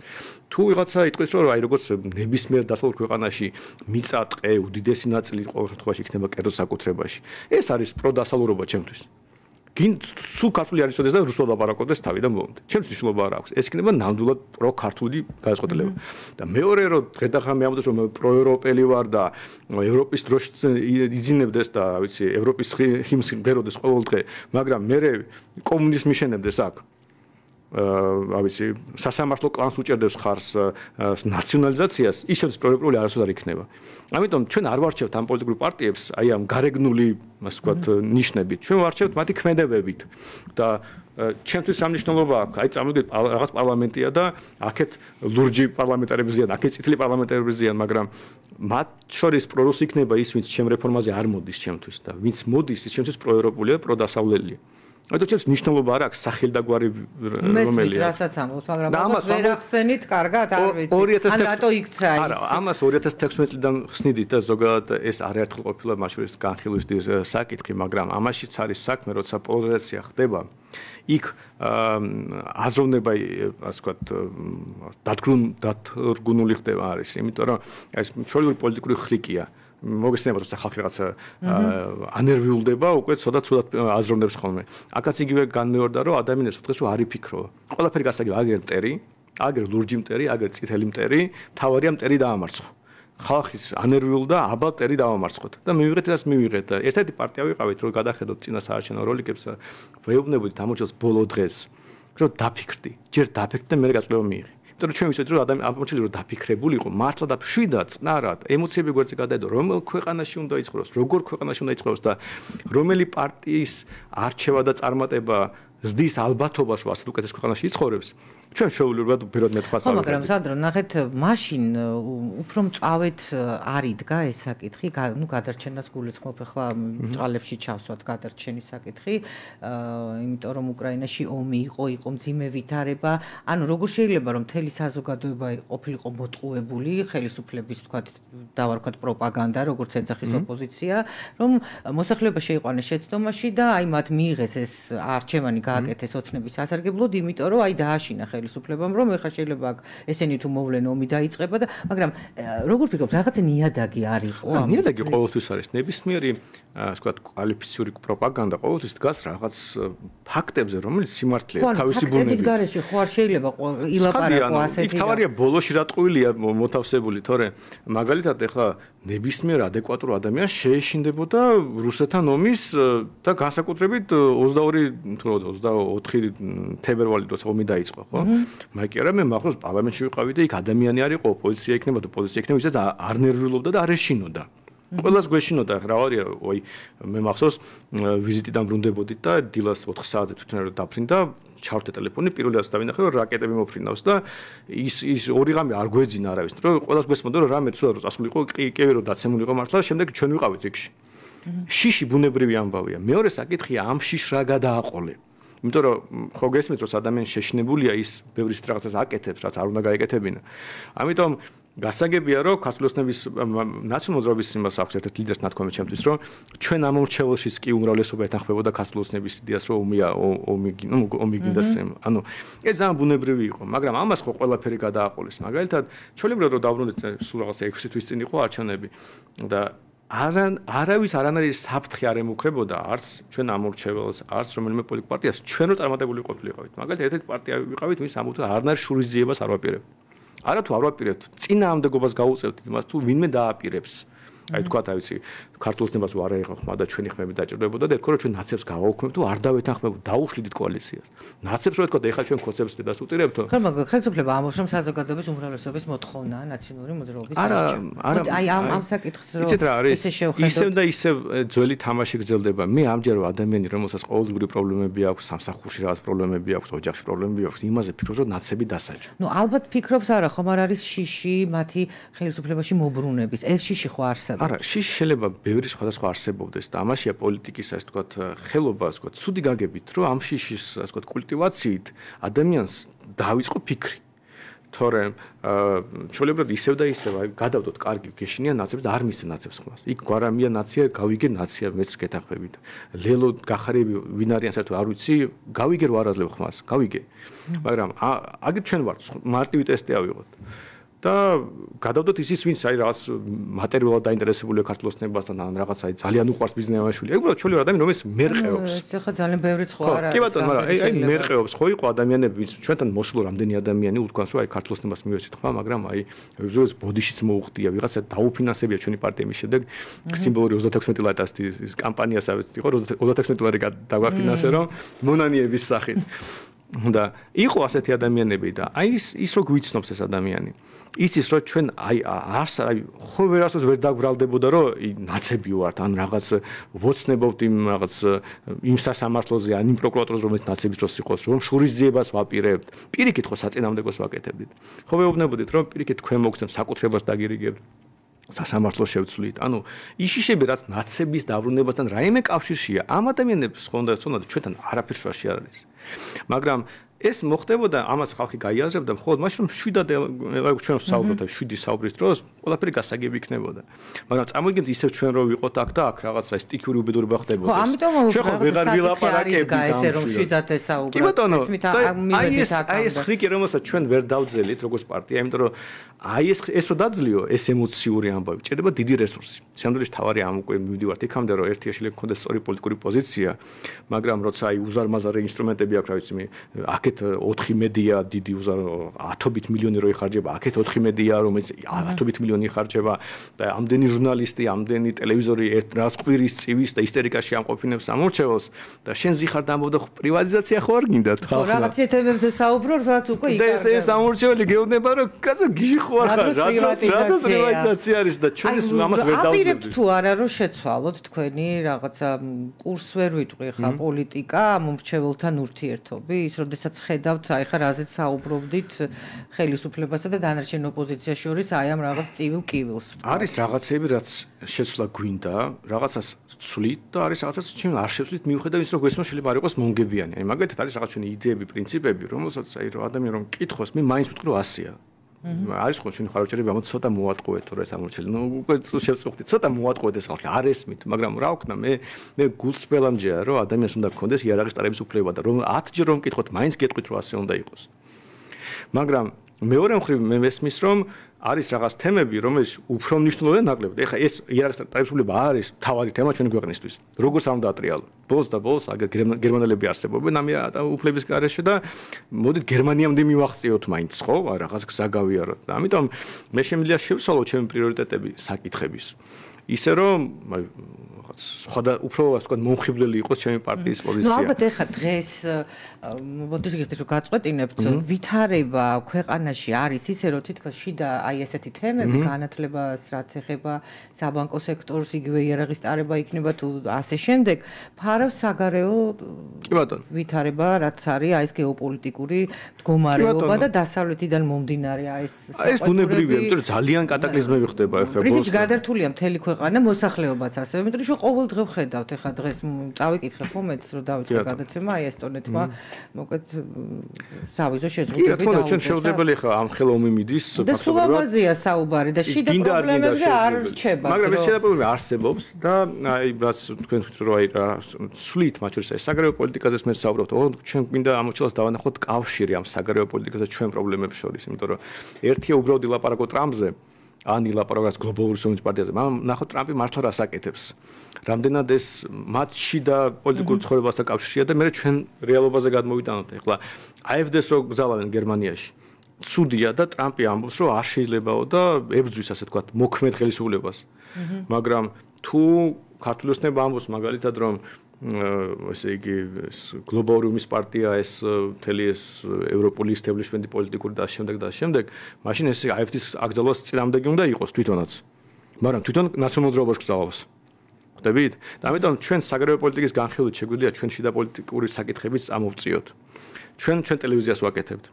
Speaker 2: თუ ვიღაცა იტყვის რომ აი როგორც ნებისმიერ დასავლურ ქვეყანაში მიწა ტყე უდიდესი ნაწილი ყოველ შემთხვევაში იქნება კერძო საკუთრებაში ეს არის პროდასალურობა ჩემთვის გინ სულ ქართული არის წოდეს და რუსულად ლაპარაკობდეს თავი და მომდე. ჩემს მნიშვნელობა არ აქვს. ეს იქნება ნამდვილად პრო-ქართული გადაწყვეტილება. და მეორე რომ დღედახა მე ამბობს რომ მე პროევროპელი ვარ და ევროპის დროშით იძინებდეს და რა ვიცი ევროპის ჰიმნს მღეროდეს ყოველ დღე, მაგრამ მე კომუნიზმი შენებდეს აქ. რა ვიცი სასამართლო კლანს უჭერდებს ხარს ნაციონალიზაციას, ის შეც პროევროპული არასოდეს არ იქნება. ამიტომ ჩვენ არ ვარჩევთ ამ პოლიტიკურ პარტიებს აი ამ გარეგნული ასე ვთქვათ ნიშნებით. ჩვენ ვარჩევთ მათი ქმედებებით და ჩემთვის სამნიშნულობა აქვს. აი წამოვიდეთ რაღაც პარლამენტია და აქეთ ლურჯი პარლამენტარები ზიან, აქეთ წითელი პარლამენტარები ზიან, მაგრამ მათ შორის პრორუსი იქნება ის, ვინც ჩემ რეფორმაზე არ მოდის ჩემთვის და ვინც მოდის, ის ჩემთვის პროევროპულია, პროდასავლელია. ანუ ჩემს მნიშვნელობა არ აქვს სახელი და გვარი რომელია.
Speaker 1: რასაც ამბობთ, მაგრამ ალბათ ვერ ახსენით, კარგად არ ვიცი. ან რატო იქცა ის?
Speaker 2: არა, ამას 2016 წლიდან ხსნიდით და ზოგადად ეს არაერთხელ ყოფილა მაშურის განხილვის საკითხი, მაგრამ ამაშიც არის საქმე, როცა პოლარიზაცია ხდება, იქ აზროვნება, ასე ვთქვათ, დადგუნული ხდება არის, იმიტომ რომ ეს ჩვეული პოლიტიკური ხრიკია. მოგესწრება რომ ხალხი რაღაცა ანერვიულდება უკვე ცოტა აზროვნებს ხოლმე. აქაც იგივე განმეორდა რომ ადამიანებს უთხრეს რომ არ იფიქრო. ყველაფერი გასაგები აგერ მტერი, აგერ ლურჯი მტერი, აგერ წითელი მტერი, თავარია მტერი დაამარცხო. ხალხის ანერვიულდა აბა მტერი დაამარცხოთ და მივიღეთ ეს მივიღეთ და ერთ-ერთი პარტია ვიყავით რომ გადახედოთ წინა საარჩევნო როლიკებს ვეუბნებოდით ამორჩილს ბოლო დღეს რომ დაფიქრდი. ჯერ დაფიქრდი და მე გაწყვეტილება მიიღე. იმიტომ რომ ჩვენ ვიცით რომ ამორჩილი რომ დაფიქრებული იყო მართლა და მშვიდად წნარად ემოციები გვერდზე გადაედო რომელ ქვეყანაში უნდა იცხოვროს როგორ ქვეყანაში უნდა იცხოვროს და რომელი პარტიის არჩევა და წარმატება ზდის ალბათობას რომ ასეთ უკეთეს ქვეყანაში იცხოვრებს ჩვენ შეუძლებლად უფრო მეტყვას
Speaker 1: არ მაგრამ სანდრო ნახეთ მაშინ უფრო მწავედ არ იდგა ეს საკითხი ნუ გადარჩენას გულისხმობ ახლა ჭალებში ჩავსვათ გადარჩენის საკითხი იმიტომ რომ უკრაინაში ომი იყო მძიმე ვითარება ანუ როგორ შეიძლება რომ მთელი საზოგადოება ყოფილიყო მოტყუებული ხელისუფლების თქვათ დავარქვათ პროპაგანდა როგორც ეძახის ოპოზიცია რომ მოსახლეობა შეიყვანეს შეცდომაში და აი მათ მიიღეს ეს არჩევანი გააკეთეს ოცნების სასარგებლოდ იმიტომ რომ აი დააშინა ხელისუფლებამ რომ ეხლა შეიძლება ესენი თუ მოვლენ ომი დაიწყება და მაგრამ როგორ ფიქრობთ რაღაცა ნიადაგი არ იყო
Speaker 2: ამ ნიადაგი ყოველთვის არის ნებისმიერი ასე ვთქვათ კვალიფიციური პროპაგანდა ყოველთვის დგას რაღაც ფაქტებზე რომელიც სიმართლეა თავისი ბუნებით
Speaker 1: ფაქტების გარეშე ხო არ შეიძლება ილაპარაკო ასეთი
Speaker 2: იქ თავარია ბოლოში რა ტყუილია მოთავსებული თორე მაგალითად ეხლა ნებისმიერ ადეკვატურ ადამიანს შეეშინდებოდა რუსეთთან ომის და განსაკუთრებით 22 თუ 24 თებერვალი როცა ომი დაიწყო ხო მაგრამ კი არა მე მახსოვს პარლამენტში ვიყავი და იქ ადამიანი არ იყო ოპოზიცია იქნება თუ პოზიცია იქნება ისაც არ ნერვიულობდა და არ ეშინოდა ყველას გვეშინოდა რა ვარია ой მე მახსოვს ვიზიტიდან ბრუნდებოდით და დილას 4 საათზე თვითონ დაფრინდა ჩავრთე ტელეფონი პირველი რაც დავინახე რომ რაკეტები მოფრინავს და ის ორი ღამე არ გვეძინა არავის რომ ყველას გვესმოდა რომ რამე ცუდად რომ წასულიყო კი რომ დაცემული იყო მართლა შემდეგ ჩვენ ვიყავით იქში შიში ბუნებრივი ამბავია მეორე საკითხია ამ შიშ რა გადააყოლე იმიტომ რომ ხო გესმით რომ ადამიანი შეშინებულია ის ბევრი რაღაცას აკეთებს, რაც არ უნდა გაეკეთებინა. ამიტომ გასაგებია რომ ქართულოსნების ნაციონალურ მოძრაობის იმას აქვს ერთ-ერთი ლიდერს ნათქვამი ჩემთვის რომ ჩვენ ამორჩეველშიც კი უმრავლესობა ეთანხმებოდა ქართულოსნების იდეას რომ ომი გინდას ანუ ეს ძალიან ბუნებრივი იყო მაგრამ ამას ხო ყველაფერი გადააყოლეს მაგალითად ჩვეულებრივად რომ დავბრუნდეთ სულ რაღაც 6 თვის წინ იყო არჩევნები და არავის არანაირი საფრთხე არ ემუქრებოდა არც ჩვენ ამორჩეველს არც რომელიმე პოლიტიკურ პარტიას ჩვენ რო წარმატებული ყოფილიყავით მაგალითად ერთ-ერთი პარტია ვიყავით ვინც ამბობდა არანაირ შურისძიებას არ ვაპირებთ არა თუ არ ვაპირებთ წინააღმდეგობას გაუწევთ იმას თუ ვინმე დააპირებს აი თქვათ აი ვიცი ქართულოსნებას ვარ აიღო და ჩვენი ხმები დაჭირდებოდა და ეთქო რომ ჩვენ ნაცებს გავაუქმებთ თუ არ დავეთანხმებთ დაუშვიდით კოალიციას ნაცებს რო ეთქო და ეხლა ჩვენ ქოცებს დედას უწირებთ
Speaker 1: ხო მაგრამ ხელისუფლება ამბობს რომ საზოგადოების უმრავლესობის მოთხოვნაა ნაციონალური მოძრაობის არჩევნები აი ამ საკითხს რომ ესე შევხედოთ
Speaker 2: ისევ და ისევ ძველი თამაში გრძელდება მე ამჯერად ადამიანი რომელსაც ყოველდღიური პრობლემები აქვს სამსახურში რაღაც პრობლემები აქვს ოჯახში პრობლემები აქვს იმაზე ფიქრობს რომ ნაცები დასაჯა
Speaker 1: ნუ ალბათ ფიქრობს არა ხომ არ არის შიში მათი ხელისუფლებაში მობრუნების ეს შიში ხო არსებობს
Speaker 2: არა შიში შეიძლება ბევრი სხვადასხვა არსებობდეს და ამაშია პოლიტიკის ასე ვთქვათ ხელობა ასე ვთქვათ ცუდი გაგებით რომ ამ შიშის ასე ვთქვათ კულტივაციით ადამიანს დაიწყო ფიქრი თორემ ჩვეულებრივად ისევ და ისევ აი გადავდოთ კარგი გეშინია ნაცებს და არ მისცე ნაცებს ხმას იქ გვარამია ნაცია გავიგე ნაცია მეც გეთახმებით ლელო გახარები ვინ არიან საერთოდ არ ვიცი გავიგე რომ არაზლევ ხმას გავიგე მაგრამ აგერ ჩვენ ვართ მარტივი ტესტი ავიღოთ და გადავდოთ ისიც ვინც აი რაღაც მატერიალურად დაინტერესებულია ქართულოსნებასთან ან რაღაც აი ძალიან უყვარს ბიზნესმენში ეგ უბრალოდ ჩვეულებრივ ადამიანი რომელიც მერყეობს
Speaker 1: ეხლა ძალიან ბევრი სხვა არა
Speaker 2: კი ბატონო მაგრამ აი მერყეობს ხო იყო ადამიანები ვინც ჩვენთან მოსულო რამდენი ადამიანი უთქვას რომ აი ქართულოსნებას მივეცით ხმა მაგრამ აი ზოგადად ბოდიშიც მოუხდია ვიღაცა დაუფინანსებია ჩვენი პარტია მის შემდეგ სიმბოლური 36 ლატასის კამპანიასაც იყო 36 ლარი დაგვაფინანსე რომ მონანიების სახით და იყო ასეთი ადამიანები და აი ის რო გვიცნობს ეს ადამიანი იცის რომ ჩვენ აი ხო ვერასდროს ვერ დაგვრალდებოდა რომ ნაცები ვართ ან რაღაც ვოცნებობთ იმ რაღაც იმ სასამართლოზე ან იმ პროკურატურაზე რომელიც ნაცების დროს იყოს რომ შურისძიებას ვაპირებთ პირიქით ხო საწინააღმდეგოს ვაკეთებდით ხო ვეუბნებოდით რომ პირიქით თქვენ მოგცემ საკუთრებას დაგირიგებთ სასამართლოს შევცვლით ანუ იშიშები რაც ნაცების დაბრუნებასთან რაიმე კავშირშია ამ ადამიანებს ხონდა ეცოდათ ჩვენთან არაფერ შუაში არ არის მაგრამ ეს მოხდებოდა ამას ხალხი გაიაზრებდა მხოლოდ მაშინ რომ 7 ჩვენ საუბრობთ 7 საუბრის დროს ყველაფერი გასაგები იქნებოდა მაგრამ წარმოგიდგენთ ისევ ჩვენ რო ვიყოთ აქ და აქ რაღაცა სტიქიური უბედურება ხდებოდა
Speaker 1: ხო ამიტომ
Speaker 2: ჩვენ ხო ვეღარ ვილაპარაკებთ
Speaker 1: ესე რომ 7 საუბრობთ
Speaker 2: კი ბატონო აი ეს ხრიკი რომელსაც ჩვენ ვერ დავძელით როგორც პარტია იმიტომ რომ აი ეს რო დაძლიო ეს ემოციური ამბავი ჭირდება დიდი რესურსი სამდროშ თავარი ამ უკვე მივდივართ იქამდე რომ ერთი შეიძლება გქონდეს სწორი პოლიტიკური პოზიცია მაგრამ როცა აი უზარმაზარი ინსტრუმენტები აქვს რა ვიცი მე აქეთ 4 მედია დიდი ათობით მილიონი რო იხარჯება აქეთ 4 მედია რომელიც ათობით მილიონი იხარჯება და ამდენი ჟურნალისტი ამდენი ტელევიზორი რაღაც ყვირის წივის და ისტერიკაში ამყოფინებს ამორჩეველს და შენ ზიხარ დამბობდა პრივატიზაცია ხო არ გინდათ
Speaker 1: ხო რაღაც თემებზე საუბრო რაც უკვე იკარგა
Speaker 2: და ეს ამორჩეველი გეუბნება რომ კაცო გიჟი ხო არა რადგან პრივატიზაცია არის და ჩვენ ამას ვერ დავძლებთ
Speaker 1: თუ არა რომ შეცვალოთ თქვენი რაღაცა კურს ვერ ვიტყვი ხა პოლიტიკა მომრჩეველთან ურთიერთობის როდესაც ხედავთ აი ხა რაზეც საუბრობდით ხელისუფლებასა და დანარჩენ ოპოზიციას შორის აი ამ რაღაც წივილ კივილს
Speaker 2: არის რაღაცები რაც შეცვლა გვინდა რაღაცას ცვლით და არის რაღაცას ჩვენ არ შევცვლით მიუხედავად იმისა რომ გვესმო შეიძლება არ იყოს მონგებიანი აი მაგალითად არის რაღაც ჩვენი იდეები პრინციპები რომელსაც აი რომ ადამიანი რომ კითხოს მე მაინც ვიტყვი რომ 100-ია არის ხო ჩვენ ხარჯერები ამოთ ცოტა მოატყუეთ თორე ეს ამორჩელი ნუ უკვე შევწუხდით ცოტა მოატყუეთ ეს ხალხი არ ესმით მაგრამ რა ვქნა მე გულწრფელამჯეა რომ ადამიანს უნდა გქონდეს იარაღის ტარების უფლება და რომ 10 ჯერ რომ მკითხოთ მაინც გეტყვით რომ 100 უნდა იყოს მაგრამ მეორე მხრივ მე მესმის რომ არის რაღაც თემები რომელიც უფრო მნიშვნელოვანია ნაკლებად ეხლა ეს იარაღის ტარების უფლება არის თავარი თემა ჩვენი ქვეყნისთვის როგორც არ უნდა ატრიალო ბოლოს და ბოლოს აგერ გერმანელები არსებობენ ამ უფლების გარეშე და მოდით გერმანიამდე მივახციოთ მაინც ხო რაღაც გზა გავიაროთ და ამიტომ მე შემიძლია შევცვალო ჩემი პრიორიტეტები საკითხების ისე რომ რაღაც სხვა და უფრო ასე ვთქვათ მომხიბვლელი იყოს ჩემი პარტიის პოზიცია.
Speaker 1: ნუ ალბათ ეხა დღეს მოდით ეგეთი რომ გაწყვეტინებთ ვითარება ქვეყანაში არის ისე რომ თითქოს შიდა აი ესეთი თემები განათლებას რაც ეხება საბანკო სექტორს იგივე იარაღის ტარება იქნება თუ ასე შემდეგ ფარავს საგარეო ვითარება რაც არის აი ეს გეოპოლიტიკური მდგომარეობა და დასავლეთიდან მომდინარე აი ეს
Speaker 2: ეს ბუნებრივია იმიტომ რომ ძალიან კატაკლიზმები ხდება ეხლა
Speaker 1: ბოლოს. პრინციპი გადართულია მთელი ქვეყანა მოსახლეობაც ასევე, იმიტომ რომ ყოველდღე ვხედავთ, ეხლა დღეს წავიკითხე ხო მეც რომ დავიწყე გადაცემა, აი ესტონეთმა მოკეთ სავიზო შეზღუდვები
Speaker 2: დაუწყეს. კი, ჩვენ შეუძლებელი ხა ამ ხელოვნი მიდის
Speaker 1: ფაქტობრივად. და სულ ამაზეა საუბარი და შიდა პრობლემებზე არ რჩება.
Speaker 2: მაგრამ ეს შიდა პრობლემა არსებობს და აი რაც თქვენ ვთქვით რომ აი რა სულით მათ შორის ეს საგარეო პოლიტიკაზე მე საუბრობთ, ჩვენ გვინდა ამოჩილოს დავანახოთ კავშირი ამ საგარეო პოლიტიკაზე ჩვენ პრობლემებს შორის, იმიტომ რომ ერთია უბრალოდ ილაპარაკო ტრამპზე, ან ილაპარაკოს გლობალური სოციალისტ პარტიაზე. მაგრამ ნახოთ ტრამპი მართლა რას აკეთებს. რამდენად ეს მათში და პოლიტიკურ ცხოვრებასთან კავშირია და მე ჩვენ რეალობაზე გადმოვიტანოთ. ეხლა AfD-ს რო გზავნენ გერმანიაში. ცუდია და ტრამპი ამბობს რომ არ შეიძლებაო და ებრძვის ასე თქვა მოქმედ ხელისუფლებას. მაგრამ თუ ქართული ოცნება ამბობს მაგალითად რომ ესე იგი გლობალურუმის პარტია ეს მთელი ეს ევროპული ისტაბლიშმენტი პოლიტიკური და შემდეგ მაშინ ეს AfD-ს აკრძალვას წინამდეგი უნდა იყოს თვითონაც მაგრამ თვითონ ნაციონალურ ძროობას გზავავს ხვდებით და ამიტომ ჩვენ საგარეო პოლიტიკის განხილვით შეგვიძლია ჩვენ შიდა პოლიტიკური საკითხებიც წამოვწიოთ ჩვენ ტელევიზიას ვაკეთებთ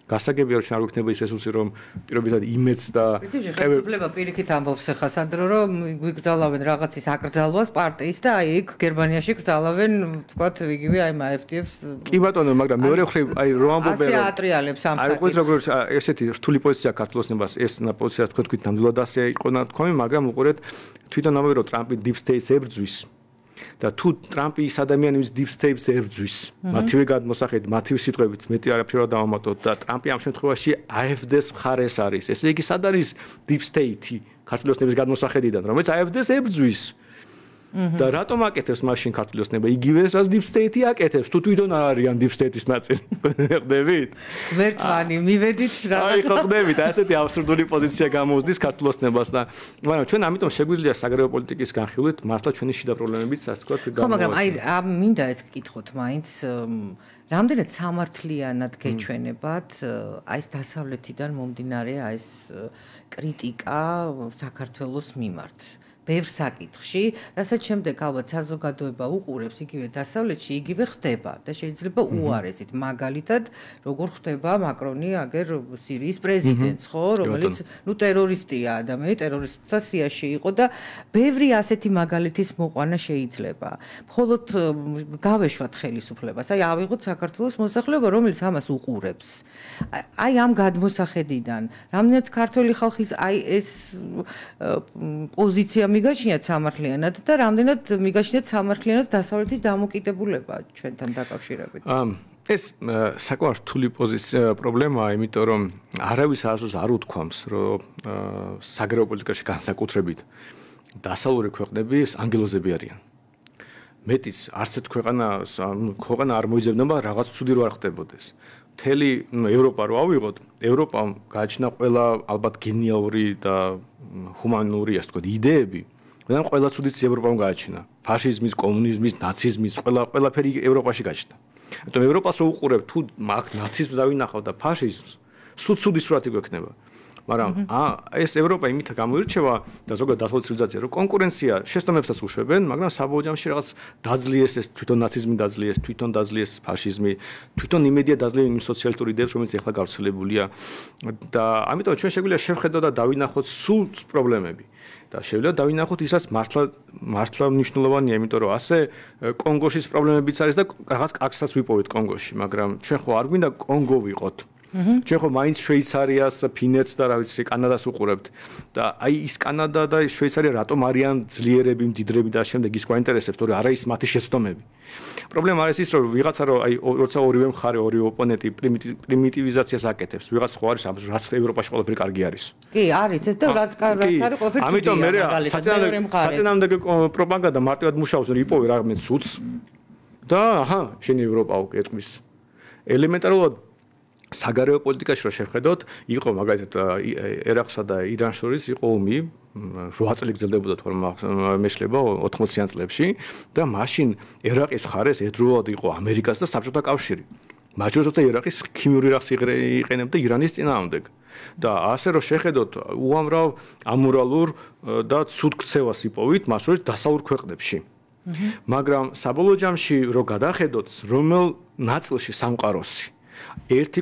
Speaker 2: გასაგებია რომ არ გვექნება ის რესურსი რომ პირობითად იმედს და
Speaker 1: ხელისუფლება პირიქით ამბობს ახლა სანდრო რომ გვიგზავენ რაღაცის აკრძალვას პარტიის და აი იქ გერმანიაში გრძალავენ თქვათ იგივე აი AfD-ს
Speaker 2: კი ბატონო მაგრამ მეორე მხრივ აი რომ ამბობენ
Speaker 1: რომ ასე ატრიალებს ამ საკითხს
Speaker 2: აი ყურეთ როგორ ესეთი რთული პოზიცია ქართულ ოცნებას ეს პოზიცია თქვენ ნამდვილად ასე იყო ნათქვამი მაგრამ უყურეთ თვითონ ამბობენ რომ ტრამპი deep state-ს ებრძვის და თუ ტრამპი ის ადამიანის deep state-ს ებრძვის, მათივე გადმოსახედით, მათივე სიტყვებით, მეტი არაფერი არ დავამატოთ და ტრამპი ამ შემთხვევაში AfD-ს მხარეს არის. ესე იგი, სად არის deep state-ი ქართული ოცნების გადმოსახედიდან, რომელიც AfD-ს ებრძვის? და რატომ აკეთებს მაშინ ქართული ოცნება? იგივე ესაც deep state-ი აკეთებს, თუ თვითონ არ არიან deep state-ის ნაწილი. ხდებით?
Speaker 1: ვერცმანი, მივედით
Speaker 2: რაღაცა. აი, ხდებით, ასეთი აბსურდული პოზიცია გამოუძდის ქართულ ოცნებას და მაგრამ ჩვენ ამიტომ შეგვიძლია საგარეო პოლიტიკის განხილვით მართლა ჩვენი შიდა პრობლემებიც ასე თქვა
Speaker 1: ხო, მაგრამ აი მინდა ეს გკითხოთ მაინც რამდენად სამართლიანად გეჩვენებათ აი ეს დასავლეთიდან მომდინარე აი ეს კრიტიკა საქართველოს მიმართ ბევრ საკითხში, რასაც შემდეგ ალბათ საზოგადოება უყურებს იგივე დასავლეთში, იგივე ხდება და შეიძლება უარესით. მაგალითად, როგორ ხდება მაკრონი აგერ სირიის პრეზიდენტს, ხო, რომელიც ნუ ტერორისტია ადამიანი, ტერორისტთა სიაში იყო და ბევრი ასეთი მაგალითის მოყვანა შეიძლება. მხოლოდ გავეშვათ ხელისუფლებას, აი ავიღოთ საქართველოს მოსახლეობა, რომელიც ამას უყურებს. აი ამ გადმოსახედიდან, რამდენად ქართული ხალხის აი ეს პოზიცია მიგაჩნიათ სამართლიანად და რამდენად მიგაჩნიათ სამართლიანად დასავლეთის დამოკიდებულება ჩვენთან დაკავშირებით.
Speaker 2: ეს საკმაოდ რთული პრობლემაა, იმიტომ რომ არავის არასდროს არ უთქვამს, რომ საგარეო პოლიტიკაში განსაკუთრებით დასავლური ქვეყნები ანგელოზები არიან. მეტიც არც ერთ ქვეყანა არ მოიძებნება რაღაც ცუდი რო არ ხდებოდეს. მთელი ევროპა რო ავიღოთ, ევროპამ გააჩნდა ყველა ალბათ გენიალური და ჰუმანური, ასე ვთქვათ, იდეები. მაგრამ ყველა ცუდიც ევროპამ გააჩინა. ფაშიზმის, კომუნიზმის, ნაციზმის, ყველაფერი ევროპაში გაჩნდა. ამიტომ ევროპას რო უყურებ, თუ მაგ ნაციზმს დავინახავ და ფაშიზმს, სულ ცუდი სურათი გვექნება. მაგრამ ეს ევროპა იმით გამოირჩევა და ზოგადად დასავლური ცივილიზაცია, რომ კონკურენცია შეცდომებსაც უშვებენ, მაგრამ საბოლოო ჯამში რაღაც დაძლიეს ეს თვითონ ნაციზმი დაძლიეს, თვითონ დაძლიეს ფაშიზმი, თვითონ იმედია დაძლია იმ სოციალისტური იდეებს, რომელიც ახლა გავრცელებულია და ამიტომ ჩვენ შეგვიძლია შევხედოთ და დავინახოთ სულ პრობლემები. და შეგვიძლია დავინახოთ ისაც მართლა მნიშვნელოვანია, იმიტომ რომ ასე კონგოშის პრობლემებიც არის და რაღაც კაკსაც ვიპოვეთ კონგოში, მაგრამ ჩვენ ხო არ გვინდა კონგო ვიყოთ. ჩვენ ხო მაინც შვეიცარიას, ფინეთს და რა ვიცი, კანადას უყურებთ და აი ის კანადა და ის შვეიცარია რატომ არიან ძლიერები, მდიდრები და შემდეგ ის გვაინტერესებს, თორე არა ის მათი შეცდომები. პრობლემა არის ის, რომ ვიღაცა როცა ორივე მხარე, ორივე ოპონენტი პრიმიტივიზაციას აკეთებს, ვიღაცა ხო არის ამბობს, რაც ევროპაში ყველაფერი კარგი არის.
Speaker 1: კი, არის ეს და რაც არის ყველაფერი ცუდია.
Speaker 2: ამიტომ მე საწინააღმდეგო პროპაგანდა მარტივად მუშაობს, რომ იპოვე რაღაც ცუდს და აჰა, შენი ევროპაო კეთვის. ელემენტარულად საგარეო პოლიტიკაში რო შევხედოთ, იყო მაგალითად ერაყსა და ირანს შორის იყო ომი, 8 წელი გრძელდებოდა თორემ მეშლება 80-იან წლებში და მაშინ ერაყის მხარეს ერთდროულად იყო ამერიკას და საბჭოთა კავშირი. მათ შორის ერაყის ქიმიური რახს იყენებდა ირანის წინააღმდეგ. და ასე რომ შეხედოთ უამრავ ამორალურ და ცუდ ქცევას იპოვით მას შორის დასავლურ ქვეყნებში. მაგრამ საბოლოო ჯამში რო გადახედოთ, რომელ ნაწილში სამყაროსი ერთი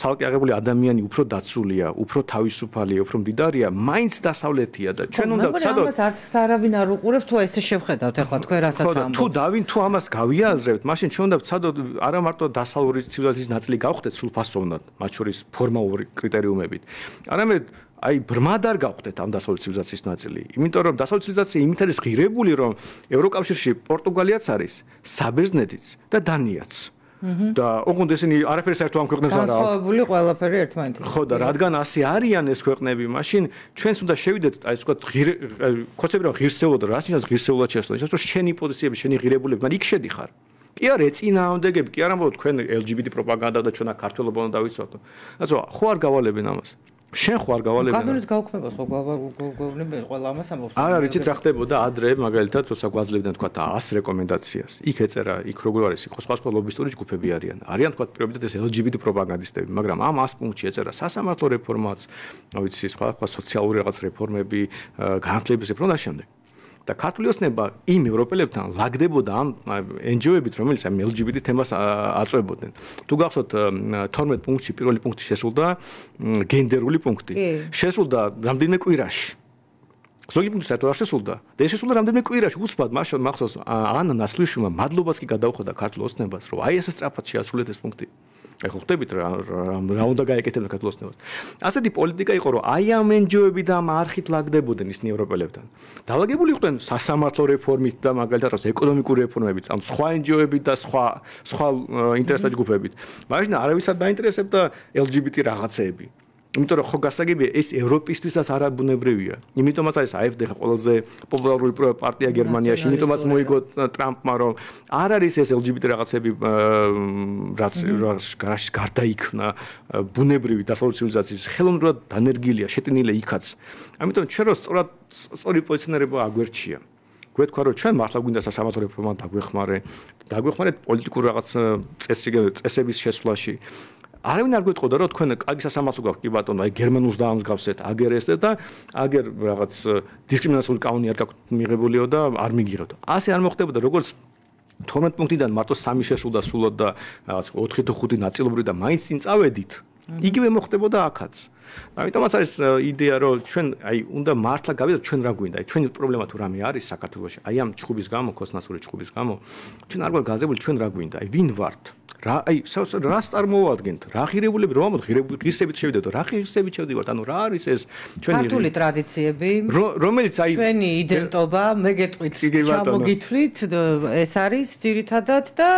Speaker 2: ცალკე აღებული ადამიანი უფრო დაცულია, უფრო თავისუფალია, უფრო მდიდარია, მაინც დასავლეთია და ჩვენ უნდა ვცადოთ.
Speaker 1: ამას არც არავინ არ უყურებს, თუ ესე შევხედავთ ახლა თქვენ რასაც ამბობთ.
Speaker 2: თუ ამას გავიაზრებთ, მაშინ ჩვენ უნდა ვცადოთ არა მარტო დასავლური ცივილიზაციის ნაწილი გავხდეთ სრულფასოვნად, მათ შორის ფორმალური კრიტერიუმებით. არამედ აი ბრმად არ გავხდეთ ამ დასავლური ცივილიზაციის ნაწილი. იმიტომ რომ დასავლური ცივილიზაცია იმით არის ღირებული, რომ ევროკავშირში პორტუგალიაც არის, საბერძნეთიც და დანიაც. და ოღონდ ესენი არაფერი საერთო ამ ქვეყნებს არ აქვს.
Speaker 1: განსხვავებული ყველაფერი ერთმანეთისგან.
Speaker 2: ხო და რადგან ასე არიან ეს ქვეყნები, მაშინ ჩვენს უნდა შევიდეთ, აი ეს ვთქვათ, ხოცები რომ ღირსეულად, რას ნიშნავს ღირსეულად შესვლა? ნიშნავს რომ შენი პოზიციები, შენი ღირებულები, მაგრამ იქ შედიხარ. კი არა, ეწინააღმდეგები, კი არა, ამბობთ თქვენ LGBT პროპაგანდა და ჩვენა ქართველობა უნდა დავიცვათ. რადგან ხო არ გავალებენ ამას. შენ ხო არ გავალებენ.
Speaker 1: კანონის გაუქმებას ხო გვაგვარებენ ყველა ამას ამბობს.
Speaker 2: არა, რიცით რა ხდებოდა ადრე, მაგალითად, როცა გვაძლევდნენ თქვა 100 რეკომენდაციას. იქ ეწერა, იქ როგორ არის, ხო სხვა ლობისტური ჯგუფები არიან. არიან თქვა პრიორიტეტ ეს LGBT პროპაგანდისტები, მაგრამ ამ 100 პუნქტში ეწერა სასამართლო რეფორმაც, ვიცი, სხვა სოციალური რაღაც რეფორმები, განათლების რეფორმა და შემდეგ. და ქართული ოცნება იმ ევროპელებთან ლაგდებოდა ამ NGO-ებით, რომელიც ამ LGBT თემას აწვევებდნენ. თუ გახსოვთ 12 პუნქტში პირველი პუნქტი შესრულდა გენდერული პუნქტი. შესრულდა რამდენიმე კვირაში. ზოგი პუნქტი საერთოდ არ შესრულდა. და ეს შესრულდა რამდენიმე კვირაში. უცბად მახსოვს ანა ნასლიშვილმა მადლობას კი გადაუხადა ქართულ ოცნებას, რომ აი ესე სწრაფად შეასრულეთ ეს პუნქტი. აი ხო ხტებით რა უნდა გაეკეთებინა ქართულ ოცნებას. ასეთი პოლიტიკა იყო, რომ აი ამ NGO-ები და ამ არხით ლაგდებოდნენ ისინი ევროპელებთან. დალაგებული იყვნენ სასამართლო რეფორმით და მაგალითად ეკონომიკური რეფორმებით, ამ სხვა NGO-ებით და სხვა ინტერესთა ჯგუფებით. მაგრამ არავის არ დაინტერესებდა LGBT რაღაცეები. იმიტომ რომ ხო გასაგებია ეს ევროპისთვისაც არაბუნებრივია. იმიტომაც არის AfD ხა ყველაზე პოპულარული პარტია გერმანიაში, იმიტომაც მოიგო ტრამპმა რომ არ არის ეს LGBT რაღაცები რაც გარდაიქმნა ბუნებრივი დასავლური ცივილიზაციის ხელოვნურად დანერგილია, შეტანილია იქაც. ამიტომ ჩვენ რო სწორი პოზიციონირება აგვერჩია. გვეთქვა რომ ჩვენ მართლა გვინდა სასამართლო რეფორმა დაგვეხმარეთ პოლიტიკურ რაღაც წესების შესვლაში. არავინ არ გვეთყოდა რომ თქვენ კარგი სასამართლო გაქვთ, კი ბატონო, აი გერმანულს დაამსგავსეთ, აგერ ეს და აგერ რაღაც დისკრიმინაციული კანონი არ გაქვთ მიღებულიო და არ მიგიღებთ. ასე არ მოხდებოდა, როგორც 12 პუნქტიდან მარტო 3 შესრულდა სულად და რაღაც 4 თუ 5 ნაწილობრივ და მაინც წინ წავედით. იგივე მოხდებოდა აქაც. ამიტომაც არის იდეა რომ ჩვენ აი უნდა მართლა გავიდოთ ჩვენ რა გვინდა. აი ჩვენი პრობლემა თუ რამე არის საქართველოში, აი ამ ჭუბის გამო, ქოსნასური ჭუბის გამო, ჩვენ არ გვაქვს გაზებული ჩვენ რა გვინდა. აი ვინ ვართ? აი რას წარმოვადგენთ? რა ღირებულები რომ ამოთ ღირსებით შევიდეთ, რა ღირსებით შევდივართ? ანუ რა არის ეს ჩვენი
Speaker 1: ქართული ტრადიციები,
Speaker 2: რომელიც აი
Speaker 1: ჩვენი იდენტობა, მე გეტყვით, ჩამოგითვლით, ეს არის ძირითადად და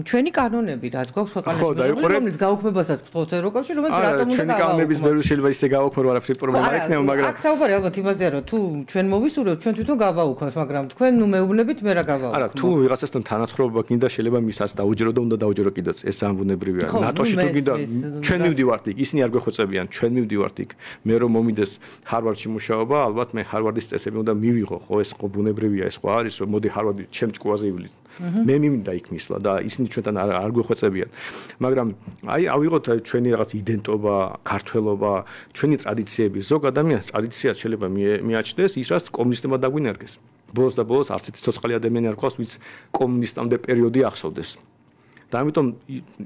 Speaker 1: ჩვენი კანონები, რაც გვაქვს ქვეყანაში, რომელიც გაუქმებასაც გთხოვთ ევროკავშირში, რომელიც რატომ უნდა
Speaker 2: ჩვენი კანონების ბევრი შეიძლება ისე გავაუქმო, არაფერი პრობლემა არ იქნება, მაგრამ
Speaker 1: აქ საუბარი ალბათ იმაზეა, რომ თუ ჩვენ მოვისურვებთ, ჩვენ თვითონ გავაუქმოთ, მაგრამ თქვენ ნუ მეუბნებით მე რა გავაუქმო.
Speaker 2: არა, თუ ვიღაცასთან თანაცხრობა გინდა, შეიძლება მისაც დაუჯერო და უნდა დაუჯერო კიდეც, ეს ამბუნებრივია. ნატოში თუ გინდა, ჩვენ მივდივართ იქ, ისინი არ გვეხოცებიან, ჩვენ მივდივართ იქ. მე რომ მომიდეს ჰარვარდში მუშაობა, ალბათ მე ჰარვარდის წესები უნდა მივიღო, ხო, ეს ხო ბუნებრივია, ეს ხო არის, რომ მოდი ჰარვარდი ჩემ ჭკუაზე ივლით. მე მიმინდა იქ მისვლა და ისინი ჩვენთან არ გვეხოცებიან. მაგრამ აი ავიღოთ ჩვენი რაღაც იდენტობა, ქართველობა, ჩვენი ტრადიციები, ზოგ ადამიანს ტრადიციას შეიძლება მიაჩნდეს ის, რაც კომუნისტებმა დაგვინერგეს. ბოლოს და ბოლოს არც ერთი ცოცხალი ადამიანი არ ყავს, ვინც კომუნისტამდე პერიოდი ახსოვდეს. და ამიტომ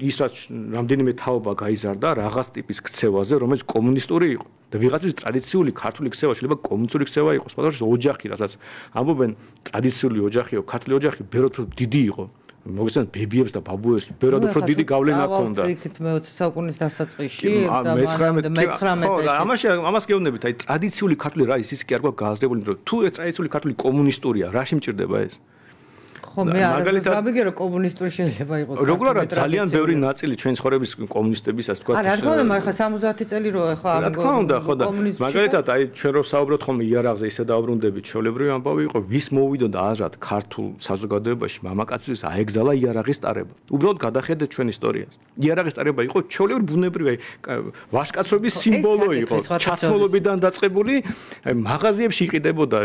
Speaker 2: ის რაც რამდენიმე თაობა გაიზარდა რაღაც ტიპის ქცევაზე, რომელიც კომუნისტური იყო. და ვიღაცის ტრადიციული ქართული ქცევა შეიძლება კომუნისტური ქცევა იყოს. სხვადასხვა ოჯახი, რასაც ამბობენ ტრადიციული ოჯახიო, ქართული ოჯახი ბევრად დიდი იყო. მოგესალმებით ბებიებს და ბაბუებს ბევრად უფრო დიდი გავლენა ჰქონდა.
Speaker 1: იქით მე-20 საუკუნის დასაწყისში და მე-19
Speaker 2: ხო, და ამას გეუბნებით, აი ტრადიციული ქართული რა ის კი არ გვაქვს გააზრებული, რომ თუ ეს ტრადიციული ქართული კომუნისტურია, რაში მჭირდება ეს?
Speaker 1: ხო, მე არ გამიგე რომ კომუნისტური შეიძლება იყოს.
Speaker 2: როგორ არა ძალიან ბევრი ნაწილი ჩვენი ცხოვრების კომუნისტებისას თქვა.
Speaker 1: არა, რა თქმა უნდა, მაგრამ 70 წელი რო ახლა
Speaker 2: რა თქმა უნდა, ხო და მაგალითად აი ჩვენ რო საუბრობთ ხომ იარაღზე ისე დაუბრუნდებით, ჩვეულებრივი ამბავი იყო, ვის მოვიდოდა აზრად ქართულ საზოგადოებაში მამაკაცის აეგზალა იარაღის ტარება. უბრალოდ გადახედეთ ჩვენ ისტორიას. იარაღის ტარება იყო ჩვეულებრივი ბუნებრივი ვაჟკაცობის სიმბოლო იყო, ჩაცმულობიდან დაწყებული, მაღაზიებში იყიდებოდა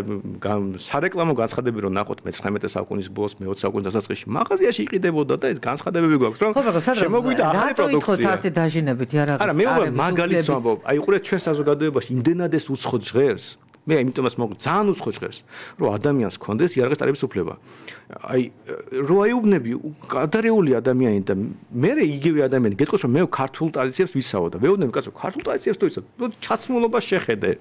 Speaker 2: სარეკლამო განცხადები რო ნახოთ მე-19 საუკუნის ბოლოს მე-20 საუკუნის დასაწყისში მაღაზიაში იყიდებოდა და ეს განცხადებები გვაქვს რომ შემოგვიდა ახალი პროდუქცია.
Speaker 1: ასე დაჟინებით იარაღის.
Speaker 2: არა, მე მაგალითს ვამბობ, აი ყურეთ ჩვენ საზოგადოებაში იმდენად ეს უცხო ჟღერს. მე იმიტომაც მოგვი ძალიან უცხო ჟღერს, რომ ადამიანს ჰქონდეს იარაღის ტარების უფლება. აი რო აიუბნები გადარეული ადამიანი და მე იგივე ადამიანი გეტყვის რომ მე ქართულ ტრადიციებს ვისაუბრებ და ვეუბნები კაცო ქართულ ტრადიციებს თუ იცოდე, ჩაცმულობა შეხედე.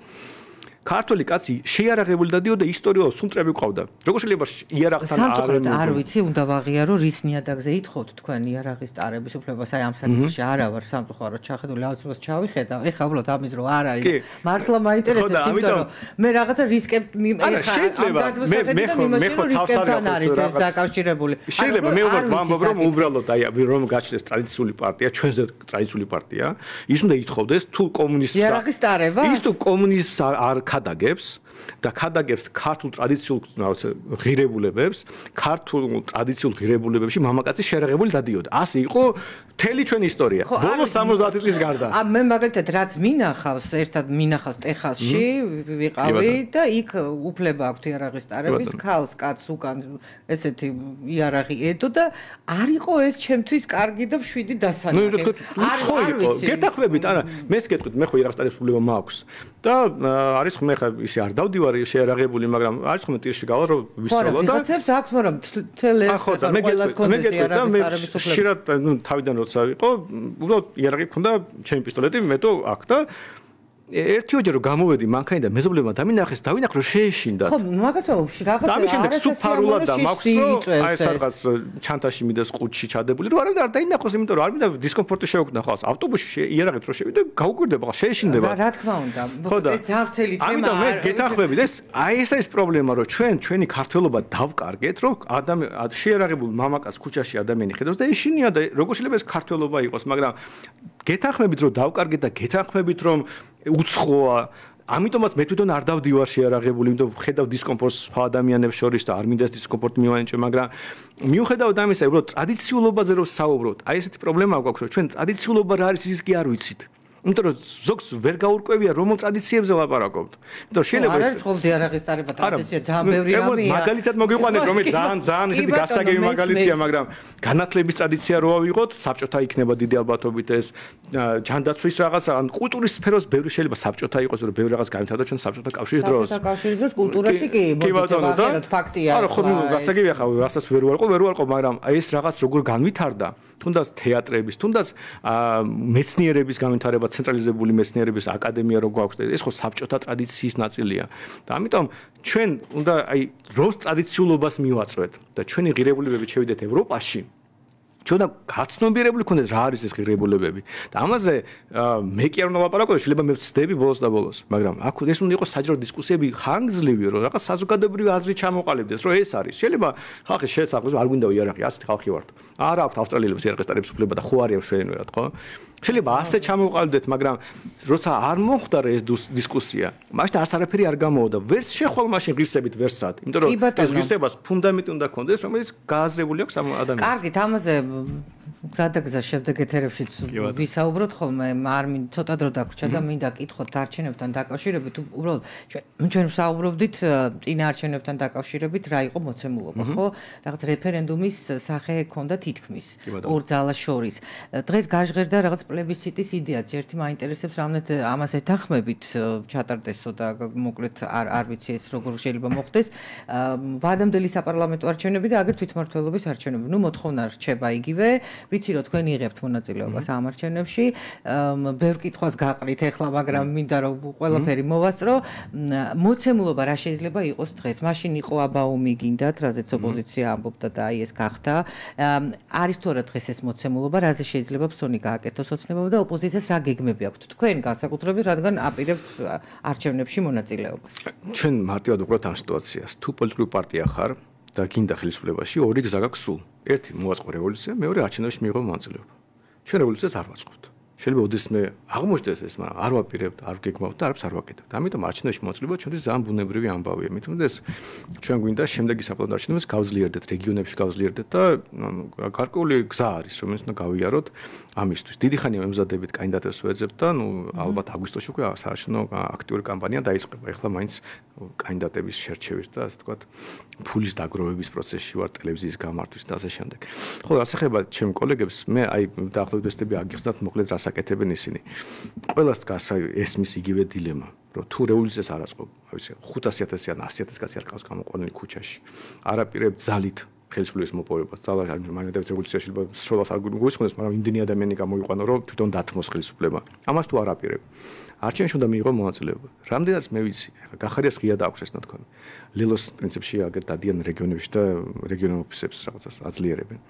Speaker 2: ქართული კაცი შეიარაღებული დადიოდა ისტორიულად სუნტრები ყავდა. როგორ შეიძლება იარაღთან
Speaker 1: არ ვიცი, უნდა ვაღიარო რის ნიადაგზე ითხოვთ თქვენ იარაღის ტარების უფლებას, აი ამ საკითხში არა ვარ სამწუხაროდ ჩახედული, აუცილებლად ჩავიხედავ. ეხლა უბრალოდ ამის რო არ არის. მართლა მაინტერესებს, იმიტომ რომ მე რაღაცა რისკებ
Speaker 2: არა შეიძლება მე ხო
Speaker 1: რისკებთან არის ეს დაკავშირებული.
Speaker 2: შეიძლება მე ვამბობ რომ უბრალოდ აი რომ გაჩნდეს ტრადიციული პარტია, ჩვენზე ტრადიციული პარტია, ის უნდა ითხოვდეს თუ კომუნისტს
Speaker 1: იარაღის ტარება
Speaker 2: ის თუ კომუნისტს არ ქადაგებს და ქადაგებს ქართულ ტრადიციულ ღირებულებებს, ქართულ ტრადიციულ ღირებულებებში მამაკაცი შეიარაღებული დადიოდა. ასე იყო მთელი ჩვენი ისტორია. ბოლოს 70 წლის გარდა.
Speaker 1: მე მაგალითად რაც მინახავს, ერთად მინახავს ტეხასში ვიყავი და იქ უფლება აქვს იარაღის ტარების, ქალს კაცს უკან ესეთი იარაღი ედო და არ იყო ეს ჩემთვის კარგი და შვიდი დასანახი.
Speaker 2: არ იყო. გეთახვებით, არა, მეც გეტყვით, მე ხო იარაღის ტარების უფლება მაქვს. და არის ხომ ხა ისე არ დავდივარ შეიარაღებული, მაგრამ არის ხომ ტირში გავალ რომ ვისწავლო და
Speaker 1: ვიღაცებს აქვს, მაგრამ თელეს ყველას კონდეს იარაღის ტარების უფლება.
Speaker 2: ხშირად თავიდან როცა ვიყო, უბრალოდ იარაღი ქონდა ჩემი პისტოლეტი, მე თო აქ და ერთი ოჯერ რომ გამოვედი მანქანიდან და მეზობლებმა დამინახეს, დავინახე რომ შეეშინდა.
Speaker 1: ხო, მაგასაც რაღაცა
Speaker 2: ამის შემდეგ სუფარულად და მაქვს რომ აი ეს რაღაც ჩანთაში მიდეს ყუთში ჩადებული, რომ არ დაინახოს, იმიტომ რომ არ მინდა დისკომფორტი შეუქმნა ხალხს. ავტობუსში იარაღით რო შევიდე, გაუკვირდება, შეეშინდება.
Speaker 1: რა თქმა უნდა. ეს ძართელი თემა.
Speaker 2: ამიტომ მე გეთახვებით, ეს არის პრობლემა, რომ ჩვენი ქართველობა დავკარგეთ, რომ შეიარაღებულ მამაკაცს ქუჩაში ადამიანი ხედავს და ეშინია და როგორ შეიძლება ეს ქართველობა იყოს, მაგრამ გეთახმებით რომ დავკარგეთ და გეთახმებით რომ უცხოა. ამიტომაც მე თვითონ არ დავდივარ შეიარაღებული, იმიტომ ვხედავ დისკომფორტს სხვა ადამიანებს შორის და არ მინდა ეს დისკომფორტი მივანიჭე, მაგრამ მიუხედავად ამისა, უბრალოდ ტრადიციულობაზე რომ საუბრობთ, აი ესეთი პრობლემა გვაქვს, რომ ჩვენ ტრადიციულობა რა არის ის კი არ ვიცით. იმიტომ რომ ზოგს ვერ გაურკვევია რომელ ტრადიციებზე ლაპარაკობთ. იმიტომ შეიძლება
Speaker 1: არ არის ხოლმე იარაღის ტარება ტრადიცია, ძალიან ბევრი რამეა.
Speaker 2: მაგალითად მოგიყვანეთ, რომელიც ძალიან ესეთი გასაგები მაგალითია, მაგრამ განათლების ტრადიცია რო ავიღოთ, საბჭოთა იქნება დიდი ალბათობით ეს ჯანდაცვის რაღაცა, ან კულტურის სფეროს ბევრი შეიძლება საბჭოთა იყოს, რომ ბევრი რაღაც განვითარდა ჩვენ საბჭოთა კავშირის დროს.
Speaker 1: საბჭოთა კავშირის დროს კულტურაში კი მოგიყვანეთ ფაქტია.
Speaker 2: არა, ხო, გასაგებია ხა, რასაც ვერ ვარყო, მაგრამ აი ეს რაღაც როგორ განვითარდა, თუნდაც თეატრების, თუნდაც მეცნიერების განვითარება ცენტრალიზებული მეცნიერების აკადემია რო გვაქვს და ეს ხო საბჭოთა ტრადიციის ნაწილია და ამიტომ ჩვენ უნდა აი როს ტრადიციულობას მივაწვეთ და ჩვენი ღირებულებებით შევიდეთ ევროპაში ჩვენ და გაცნობიერებული ქონდეს რა არის ეს ღირებულებები და ამაზე მე კი არ უნდა ლაპარაკობ, შეიძლება მე ვცდები ბოლოს და ბოლოს, მაგრამ აქ ეს უნდა იყოს საჯარო დისკუსიები ხანგრძლივი, რომ რაღაც საზოგადოებრივი აზრი ჩამოყალიბდეს, რომ ეს არის. შეიძლება ხალხი შეეცახოს, არ გვინდა იარაღი, ასეთი ხალხი ვართ. არა აქვთ ავსტრალიელებს იარაღის ტარების უფლება და ხო არიან ჩვენვერად, ხო? შეიძლება ასე ჩამოვყალიბდეთ, მაგრამ როცა არ მოხდა ეს დისკუსია, მაშინ არც არაფერი არ გამოვიდა. ვერც შეხვალ მაშინ ღირსებით ვერსად, იმიტომ რომ ეს ღირსებას ფუნდამენტი უნდა ქონდეს, რომელიც გააზრებული აქვს ამ ადამიანს.
Speaker 1: კარგით, ამაზე გზადაგზა შემდეგ ეთერებშიც ვისაუბროთ ხოლმე, არ მინდა ცოტა დრო დაგვრჩა და მინდა კითხოთ არჩევნებთან დაკავშირებით, უბრალოდ ჩვენ ვსაუბრობდით წინა არჩევნებთან დაკავშირებით, რა იყო მოცემულობა, ხო? რაღაც რეფერენდუმის სახე ჰქონდა თითქმის ორ ძალას შორის. დღეს გაჟღერდა რაღაც პლებისციტის იდეაც, ერთი მაინტერესებს რამეთ ამას ეთანხმებით ჩატარდესო და მოკლედ არ ვიცი ეს როგორ შეიძლება მოხდეს. ვადამდელი საპარლამენტო არჩევნები და აგერ თვითმმართველობის არჩევნები. ნუ მოთხოვნა რჩება იგივე. ვიცი რომ თქვენ იღებთ მონაწილეობას ამ არჩევნებში. ბევრ კითხვას გაყრით ახლა, მაგრამ მინდა რომ ყველაფერი მოვასწრო. მოცემულობა რა შეიძლება იყოს დღეს? მაშინ იყო აბაუმი გინდათ, რაზეც ოპოზიცია ამბობდა და აი ეს გახდა. არის თუ არა დღეს ეს მოცემულობა, რაზე შეიძლება ფსონი გააკეთოს ოცნებობა და ოპოზიციას რა გეგმები აქვთ თქვენ განსაკუთრებით, რადგან აპირებთ არჩევნებში მონაწილეობას? ჩვენ
Speaker 2: მარტივად ვუყურებთ ამ სიტუაციას. თუ პოლიტიკური პარტია ხარ და გინდა ხელისუფლებაში, ორი გზა გაქვს სულ. ერთი მოაწყო რევოლუცია, მეორე არჩევნებში მიიღო მონაწილეობა. ჩვენ რევოლუციას არ ვაწყობთ. შეიძლება ოდესმე აღმოჩნდეს ეს, მაგრამ არ ვაპირებთ, არ გეგმავთ და არც არ ვაკეთებთ. ამიტომ არჩევნებში მონაწილეობა ჩვენთვის ძალიან ბუნებრივი ამბავია. მე თვითონ ეს ჩვენ გვინდა შემდეგი საპარლამენტო არჩევნებს გავძლიერდეთ, რეგიონებში გავძლიერდეთ და გარკვეული გზა არის, რომელიც უნდა გავიაროთ ამისთვის. დიდი ხანია მემზადებით კანდიდატებს ვეძებთ და ალბათ აგვისტოში უკვე საარჩევნო აქტიური კამპანია დაიწყება. ეხლა მაინც კანდიდატების შერჩევის და ასე ვთქვათ, ფულის დაგროვების პროცესში ვარ, ტელევიზიის გამართვის და ასე შემდეგ. ხო, ასე ხება ჩემ კოლეგებს, მე აი დაახლოებით ესები აგიხსნათ მოკლედ რას აკეთებენ ისინი. ყველას დგას ესმის იგივე დილემა, რომ თუ რევოლუციას არ აწყობ, ვიცი, 500.000 ან 100.000 კაცი არ ყავს გამოყვანილი ქუჩაში. არაპირებ ძალით ხელისუფლების მოპოვებას, ძალა მაგნიტების რევოლუციაში სროლას არ გულისხმობს, მაგრამ იმდენი ადამიანი გამოიყვანო, რომ თვითონ დათმოს ხელისუფლება. ამას თუ არაპირებ. არჩევნებში უნდა მიიღო მონაწილეობა. რამდენიც მე ვიცი, ახლა გახარიას ღია დააქვს ეს ნათქვამი. ლილოს პრინციპში აგერ დადიან რეგიონებში და რეგიონულ ოფისებს რაღაცას აძლიერებენ.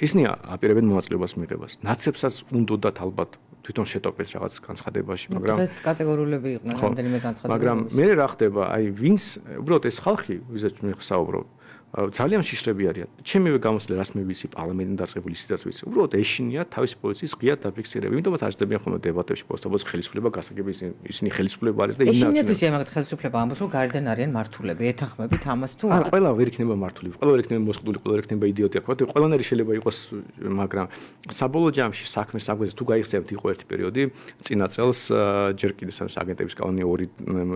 Speaker 2: ისინი აპირებენ მონაწილეობას მიღებას. ნაცებსაც უნდათ ალბათ თვითონ შეტყობეს რაღაც განცხადებაში, მაგრამ
Speaker 1: ეს კატეგორიულები იყვნენ რამდენიმე განცხადება.
Speaker 2: მაგრამ მე რა ხდება, აი ვინც უბრალოდ ეს ხალხი, ვიზეთ მე ხსაუბრობ, ძალიან შიშრები არიან. ჩემივე გამოსვლე რას მე ვიცი პარლამენტიდან დაწყებული ისიც ვიცი. უბრალოდ ეშინია თავისი პოზიციის ღიად დაფიქსირება. იმიტომაც არ ჩდებიან ხოლმე დებატებში პოსტაბოს ხელისუფლება გასაგები ისინი ხელისუფლება არის და იმ
Speaker 1: ეშინია თვისი ამათ ხელისუფლება ამბობს რომ გარდან არიან მართულები. ეთანხმებით ამას თუ
Speaker 2: არა? ყველა ვერ იქნება მართული, ყველა ვერ იქნება მოსყიდული, ყველა ვერ იქნება იდიოტი. ხო, ყველანაირი შეიძლება იყოს, მაგრამ საბოლოო ჯამში საქმე საგვეზე თუ გაიხსენებთ იყო ერთი პერიოდი, წინა წელს ჯერ კიდევ აგენტების კანონი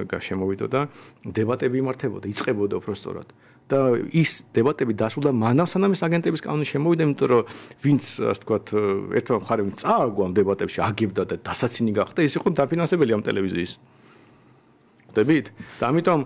Speaker 2: 2 შემოვიდა და დებატები იმართებოდა, იწყებოდა უბრალოდ და ის დებატები დასრულდა მანამ სანამ ეს აგენტების კანონი შემოვიდა, იმიტომ რომ ვინც ასე ვთქვათ, ერთმა მხარემ წააგო ამ დებატებში, აგებდა და დასაცინი გახდა, ის იყო დაფინანსებელი ამ ტელევიზიის. ხდებით? და ამიტომ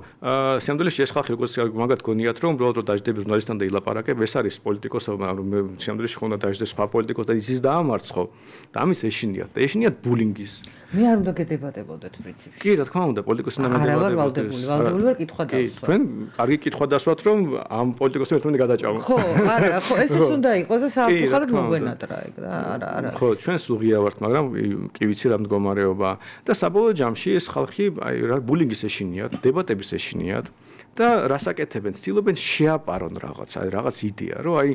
Speaker 2: სამდელში ეს ხალხი როგორც მაგათ გონიათ, რომ უბრალოდ რომ დაждდები ჟურნალისტთან და ილაპარაკებ, ეს არის პოლიტიკოსობა, რომ სამდელში ხონდა დაждდეს სხვა პოლიტიკოს და ის დაამარცხო. და ამის ეშინიათ. და ეშინიათ ბულინგის.
Speaker 1: მე არ უნდა გედებატებოდეთ პრინციპში.
Speaker 2: კი, რა თქმა უნდა, პოლიტიკოსი უნდა
Speaker 1: მედებატებოდეს. არა, ვალდებული ვარ კითხვა დავსვათ.
Speaker 2: თქვენ კარგი კითხვა დასვათ, რომ ამ პოლიტიკოსებს ერთმანეთი გადაჭამო.
Speaker 1: ხო, არა, ხო, ესეც უნდა იყოს და საერთოდ მოგვენატრა ეგ და არა.
Speaker 2: ხო, ჩვენ სუღია ვართ, მაგრამ კი ვიცი რა მდგომარეობა და საბოლოო ჯამში ეს ხალხი აი რა ბულინგის ეშინიათ, დებატების ეშინიათ და რასაკეთებენ, ცდილობენ შეაპარონ რაღაც, აი რაღაც იდეა, რომ აი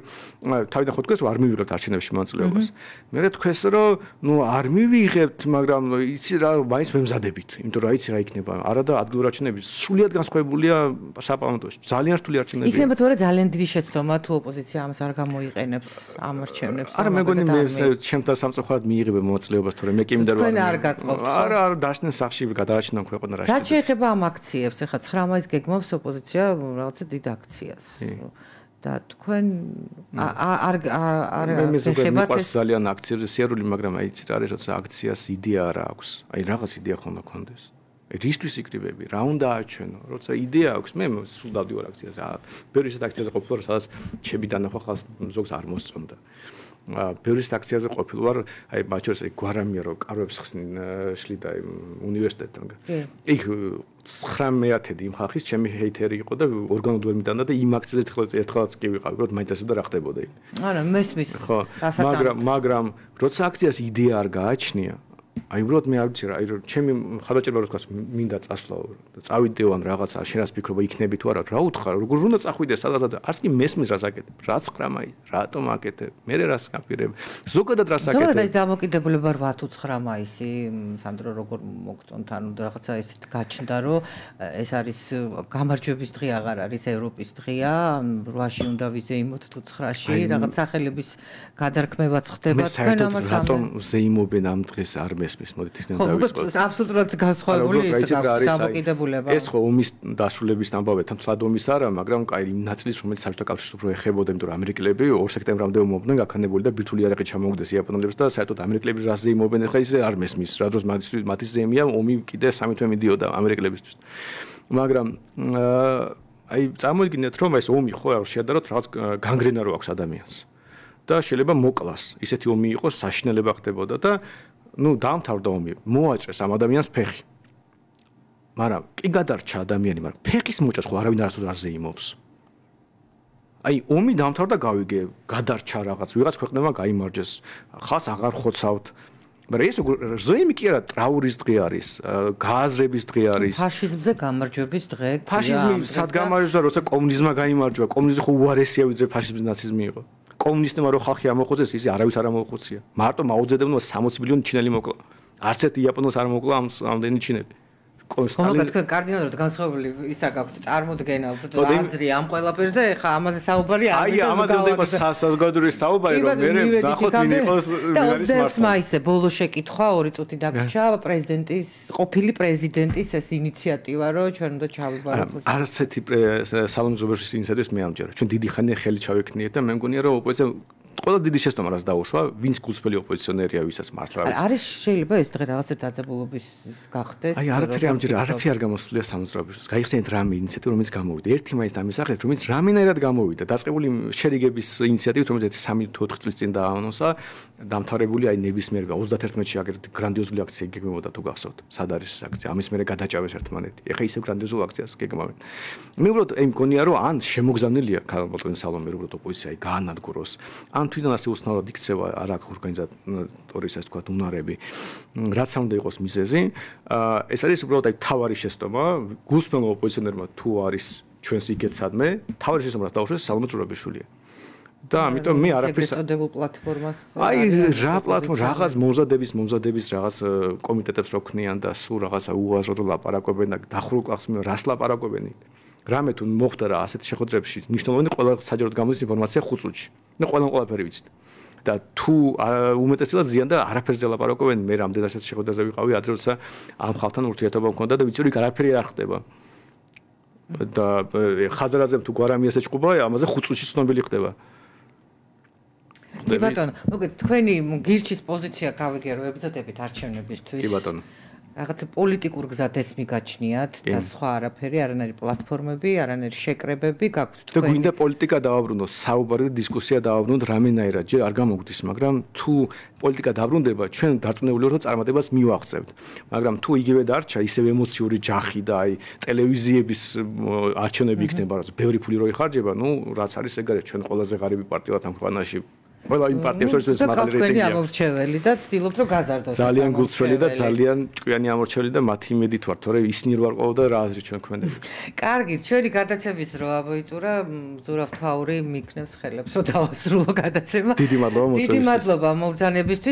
Speaker 2: თავიდან ხო თქვენს რომ არ მივიღებთ არჩევნებში მონაწილეობას. მე თქვენს რომ ნუ არ მივიღებთ, მაგრამ იცი რა, მაინც მემზადებით, იმიტომ რომ აიცი რა იქნება. არა და ადგილობრივი არჩევნები სრულიად განსხვავებულია საპარლამენტოში. ძალიან რთული არჩევნებია.
Speaker 1: იქნება თორე ძალიან დიდი შეცდომა თუ ოპოზიცია ამას არ გამოიყენებს ამ არჩევნებს.
Speaker 2: არა, მე მგონი მე ჩემთან სამწუხაროდ მიიღებენ მონაწილეობას, თორე მე კი მინდა რომ
Speaker 1: თქვენ არ გაწყობთ.
Speaker 2: არა, დაშნენ სახში გადაარჩინა ქვეყანა რა.
Speaker 1: რა შეეხება ამ აქციებს? ეხლა 9 მაისს გეგმავს ოპოზიცია რაღაცა დიდ აქციას. და თქვენ არ
Speaker 2: ეხებათ ეს ძალიან აქციებზე სიარული, მაგრამ აი იცით რა არის, როცა აქციას იდეა არა აქვს. აი რაღაც იდეა ხონდა კონდეს. რისთვის იკრიბები? რა უნდა აჩვენო? როცა იდეა აქვს, მე სულ დავდივარ აქციაზე. ბევრი ისეთ აქციაზე ყოფილა, სადაც ჩემი დანახვა ხალხს ზოგს არ მოსწონდა. ბევრი აქციაზე ყოფილი ვარ, აი მათ შორის გვარამია რომ კარვებს შლიდა უნივერსიტეტთან. იქ 9/10 იმ ხალხის ჩემი ჰეითერი იყო და ორგანოდ ვერ მიტანდა და იმ აქციაზე ერთხელაც კი ვიყავი, უბრალოდ მაინც ასებდა რა ხდებოდა იქ.
Speaker 1: არა, მესმის.
Speaker 2: ხო, მაგრამ როცა აქციას იდეა არ გააჩნია, აი უბრალოდ მე არ ვიცი რა, აი ჩემი ხალხაჭერა რო თქვას მინდა წასვლა და წავიდეო ან რაღაცა შენ რას ფიქრობ იქნები თუ არა, რა უთხრა, როგორ უნდა წახვიდე სადაც არც კი მესმის რას აკეთებ, რაც ხრამაი, რატომ აკეთებ, მე რას გაფირებ, ზოგადად რას აკეთებ.
Speaker 1: ზოგადად ეს დამოკიდებულება 8 თუ 9 მაისი, სანდრო როგორ მოგწონთ, ანუ რაღაცა ესეთ გაჩნდა, რომ ეს არის გამარჯვების დღე აღარ არის ევროპის დღეა, 8-ში უნდა ვიზეიმოთ თუ 9-ში, რაღაც სახელების გადარქმევაც ხდება, თქვენ ამას
Speaker 2: რატომ ზეიმობენ ამ დღეს არ მესმის, მოდით ისინი დავიწყოთ.
Speaker 1: აბსოლუტურად განსხვავებული ის დამოკიდებულება.
Speaker 2: ეს ხო ომის დასრულების ამბავია, თუმცა ომის არა, მაგრამ კაი იმ ნაწილის, რომელიც საბჭოთა კავშირს უფრო ეხებოდა, იმიტომ რომ ამერიკელები 2 სექტემბრამდე ომობდნენ გაქანებული და ბირთვული იარაღი ჩამოუგდეს იაპონელებს და საერთოდ ამერიკელები რას ზეიმობენ, ახლა ისე არ მესმის, რა დროს მათი ზეიმია, ომი კიდე 3 თვე მიდიოდა ამერიკელებისთვის. მაგრამ აი წარმოიდგინეთ, რომ ეს ომი ხო არ შეადაროთ რაღაც განგრენა რო აქვს ადამიანს. და შეიძლება მოკლას. ისეთი ომი იყოს, საშინელება ხდებოდა და ნუ დაამთავრდა ომი, მოაჭრეს ამ ადამიანს ფეხი. მაგრამ კი გადარჩა ადამიანი, მაგრამ ფეხის მოჭრას ხო არავინ არ ზეიმობს. აი ომი დაამთავრდა, გავიგე, გადარჩა რაღაც, ვიღაც ქვეყნებმა გაიმარჯვეს, ხალხს აღარ ხოცავთ. მაგრამ ეს ზეიმი კი არა, ტრაურის დღე არის, გააზრების დღე არის.
Speaker 1: ფაშიზმზე გამარჯვების დღე.
Speaker 2: ფაშიზმი სად გამარჯვდა, როცა კომუნიზმმა გაიმარჯვა? კომუნიზმი ხო უარესია ვიდრე ფაშიზმის ნაციზმი იყო. კომუნისტებმა რო ხალხი ამოხოცეს, ის არავის არ ამოხოცია. მარტო მაოძედევმა 60 მილიონი ჩინელი მოკლა. არც ერთი იაპონელს არ მოკლა ამდენი ჩინელი.
Speaker 1: კონსტანტინე თქვენ კარდინალურად განსხვავებული ისა გაქვთ წარმოდგენა აზრი ამ ყველაფერზე, ხა ამაზე საუბარი არ
Speaker 2: აი ამაზე უნდა იყოს საზოგადოებრივი საუბარი, რომ მე ნახოთ ვინ იყოს ვიარის მართლა.
Speaker 1: მაისზე ბოლო შეკითხვა 2 წუთი დაგრჩა პრეზიდენტის, ყოფილი პრეზიდენტის ეს ინიციატივა, რომ ჩვენ უნდა ჩავიბაროთ.
Speaker 2: არც ერთი სალომე ზუბერის ინიციატივის მე ამჯერად. ჩვენ დიდი ხანია ხელი ჩავექნიეთ და მე მგონია რომ ოპოზიცია ყველა დიდი შეცდომა რაც დაუშვა, ვინც გულწრფელი ოპოზიციონერია, ვისაც მართლა
Speaker 1: არის. არის შეიძლება ეს დღე რაღაცა დაძაბულობის გახდეს.
Speaker 2: აი არაფერი არ გამოსულია სამოძრაობაში. გაიხსენეთ რამე ინიციატივა, რომელიც გამოვიდა. ერთი მაინც დამისახეთ, რომელიც რამენაირად გამოვიდა. დაწყებული შერიგების ინიციატივით, რომელიც 3-4 წლის წინ დააანონსა, დამთავრებული აი ნებისმიერ 31-ში აგერ გრანდიოზული აქცია გეგმებოდა თუ გახსოვთ. სად არის ეს აქცია? ამის მერე გადაჭავეს ერთმანეთი. ეხა ისევ გრანდიოზულ აქციას გეგმავენ. მე უბრალოდ მგონია რომ ან შემოგზავნილია ქალბატონის სალომე უბრალოდ ოპოზიცია გაანადგუროს. ან თვითონ ასე უცნაურად იქცევა არ აქვს ორგანიზატორის ასე თქვა უნარები. რაც არ უნდა იყოს მიზეზი, ეს არის უბრალოდ აი თავარი შეცდომა, გულწრფელმა ოპოზიციონერმა თუ არის ჩვენს იგეცადმე, თავარი შეცდომა რაც დაუშვეს სალომე ჯურაბიშვილია. და ამიტომ მე არაფერს
Speaker 1: ეგრეთოდებულ პლატფორმას
Speaker 2: აი რა პლატფორმა რაღაც მომზადების რაღაც კომიტეტებს რო ქნიან და სულ რაღაცა უაზრო ლაპარაკობენ და დახურულ კლახს რას ლაპარაკობენ რამე თუ მოხდა რა ასეთ შეხვედრებში მნიშვნელოვანი ყველა საჯაროდ გამოდის ინფორმაცია 5 წუთში და ყველაფერი ვიცით და თუ უმეტესწილად ზიან და არაფერზე ლაპარაკობენ მე რამდენად ასეთ შეხვედრაზე ვიყავი ადრე როცა ამ ხალხთან ურთიერთობა მქონდა და ვიცი რომ არაფერი არ ხდება და ხაზარაძემ თუ გვარამიას ეჭყობა ამაზე 5 წუთში ცნობილი ხდება
Speaker 1: კი ბატონო, მოგეთ თქვენი გირჩის პოზიცია გავიგე რომ ებრძოდებით არჩევნებისთვის.
Speaker 2: კი ბატონო.
Speaker 1: რაღაცა პოლიტიკურ გზად ეს მიგაჩნიათ და სხვა არაფერი, არანაირი პლატფორმები, არანაირი შეკრებები გაქვთ თქვენ.
Speaker 2: და გვინდა პოლიტიკა დავაბრუნოთ, საუბარი და დისკუსია დავაბრუნოთ რამენაირად, ჯერ არ გამოგვდის, მაგრამ თუ პოლიტიკა დაბრუნდება, ჩვენ დარწმუნებული ვართ, რომ წარმატებას მივაღწევთ. მაგრამ თუ იგივე დარჩა, ისევ ემოციური ჯახი და აი ტელევიზიების არჩევნები იქნება, რაც ბევრი ფული რო იხარჯება, ნუ რაც არის ეგრე ჩვენ ყველაზე ღარიბი პარტია ვართ ამ ქვეყანაში. ყველა იმ პარტიებს შორის ეს მაღალი რეიტინგი აქვს.
Speaker 1: ამორჩეველი და ცდილობთ რომ გაზარდოთ.
Speaker 2: ძალიან გულწრფელი და ძალიან ჭკვიანი ამორჩეველი და მათი იმედით ვართ, თორე ისინი რო არ ყვაოდა რა აზრი ჩვენ ქვენდებით.
Speaker 1: კარგი, ჩვენი გადაცემის დრო ამოიწურა, ზურაბ თაური მიქნევს ხელებსო დავასრულო გადაცემა.
Speaker 2: დიდი მადლობა მოწვევისთვის.
Speaker 1: დიდი მადლობა მომბრძანებისთვის.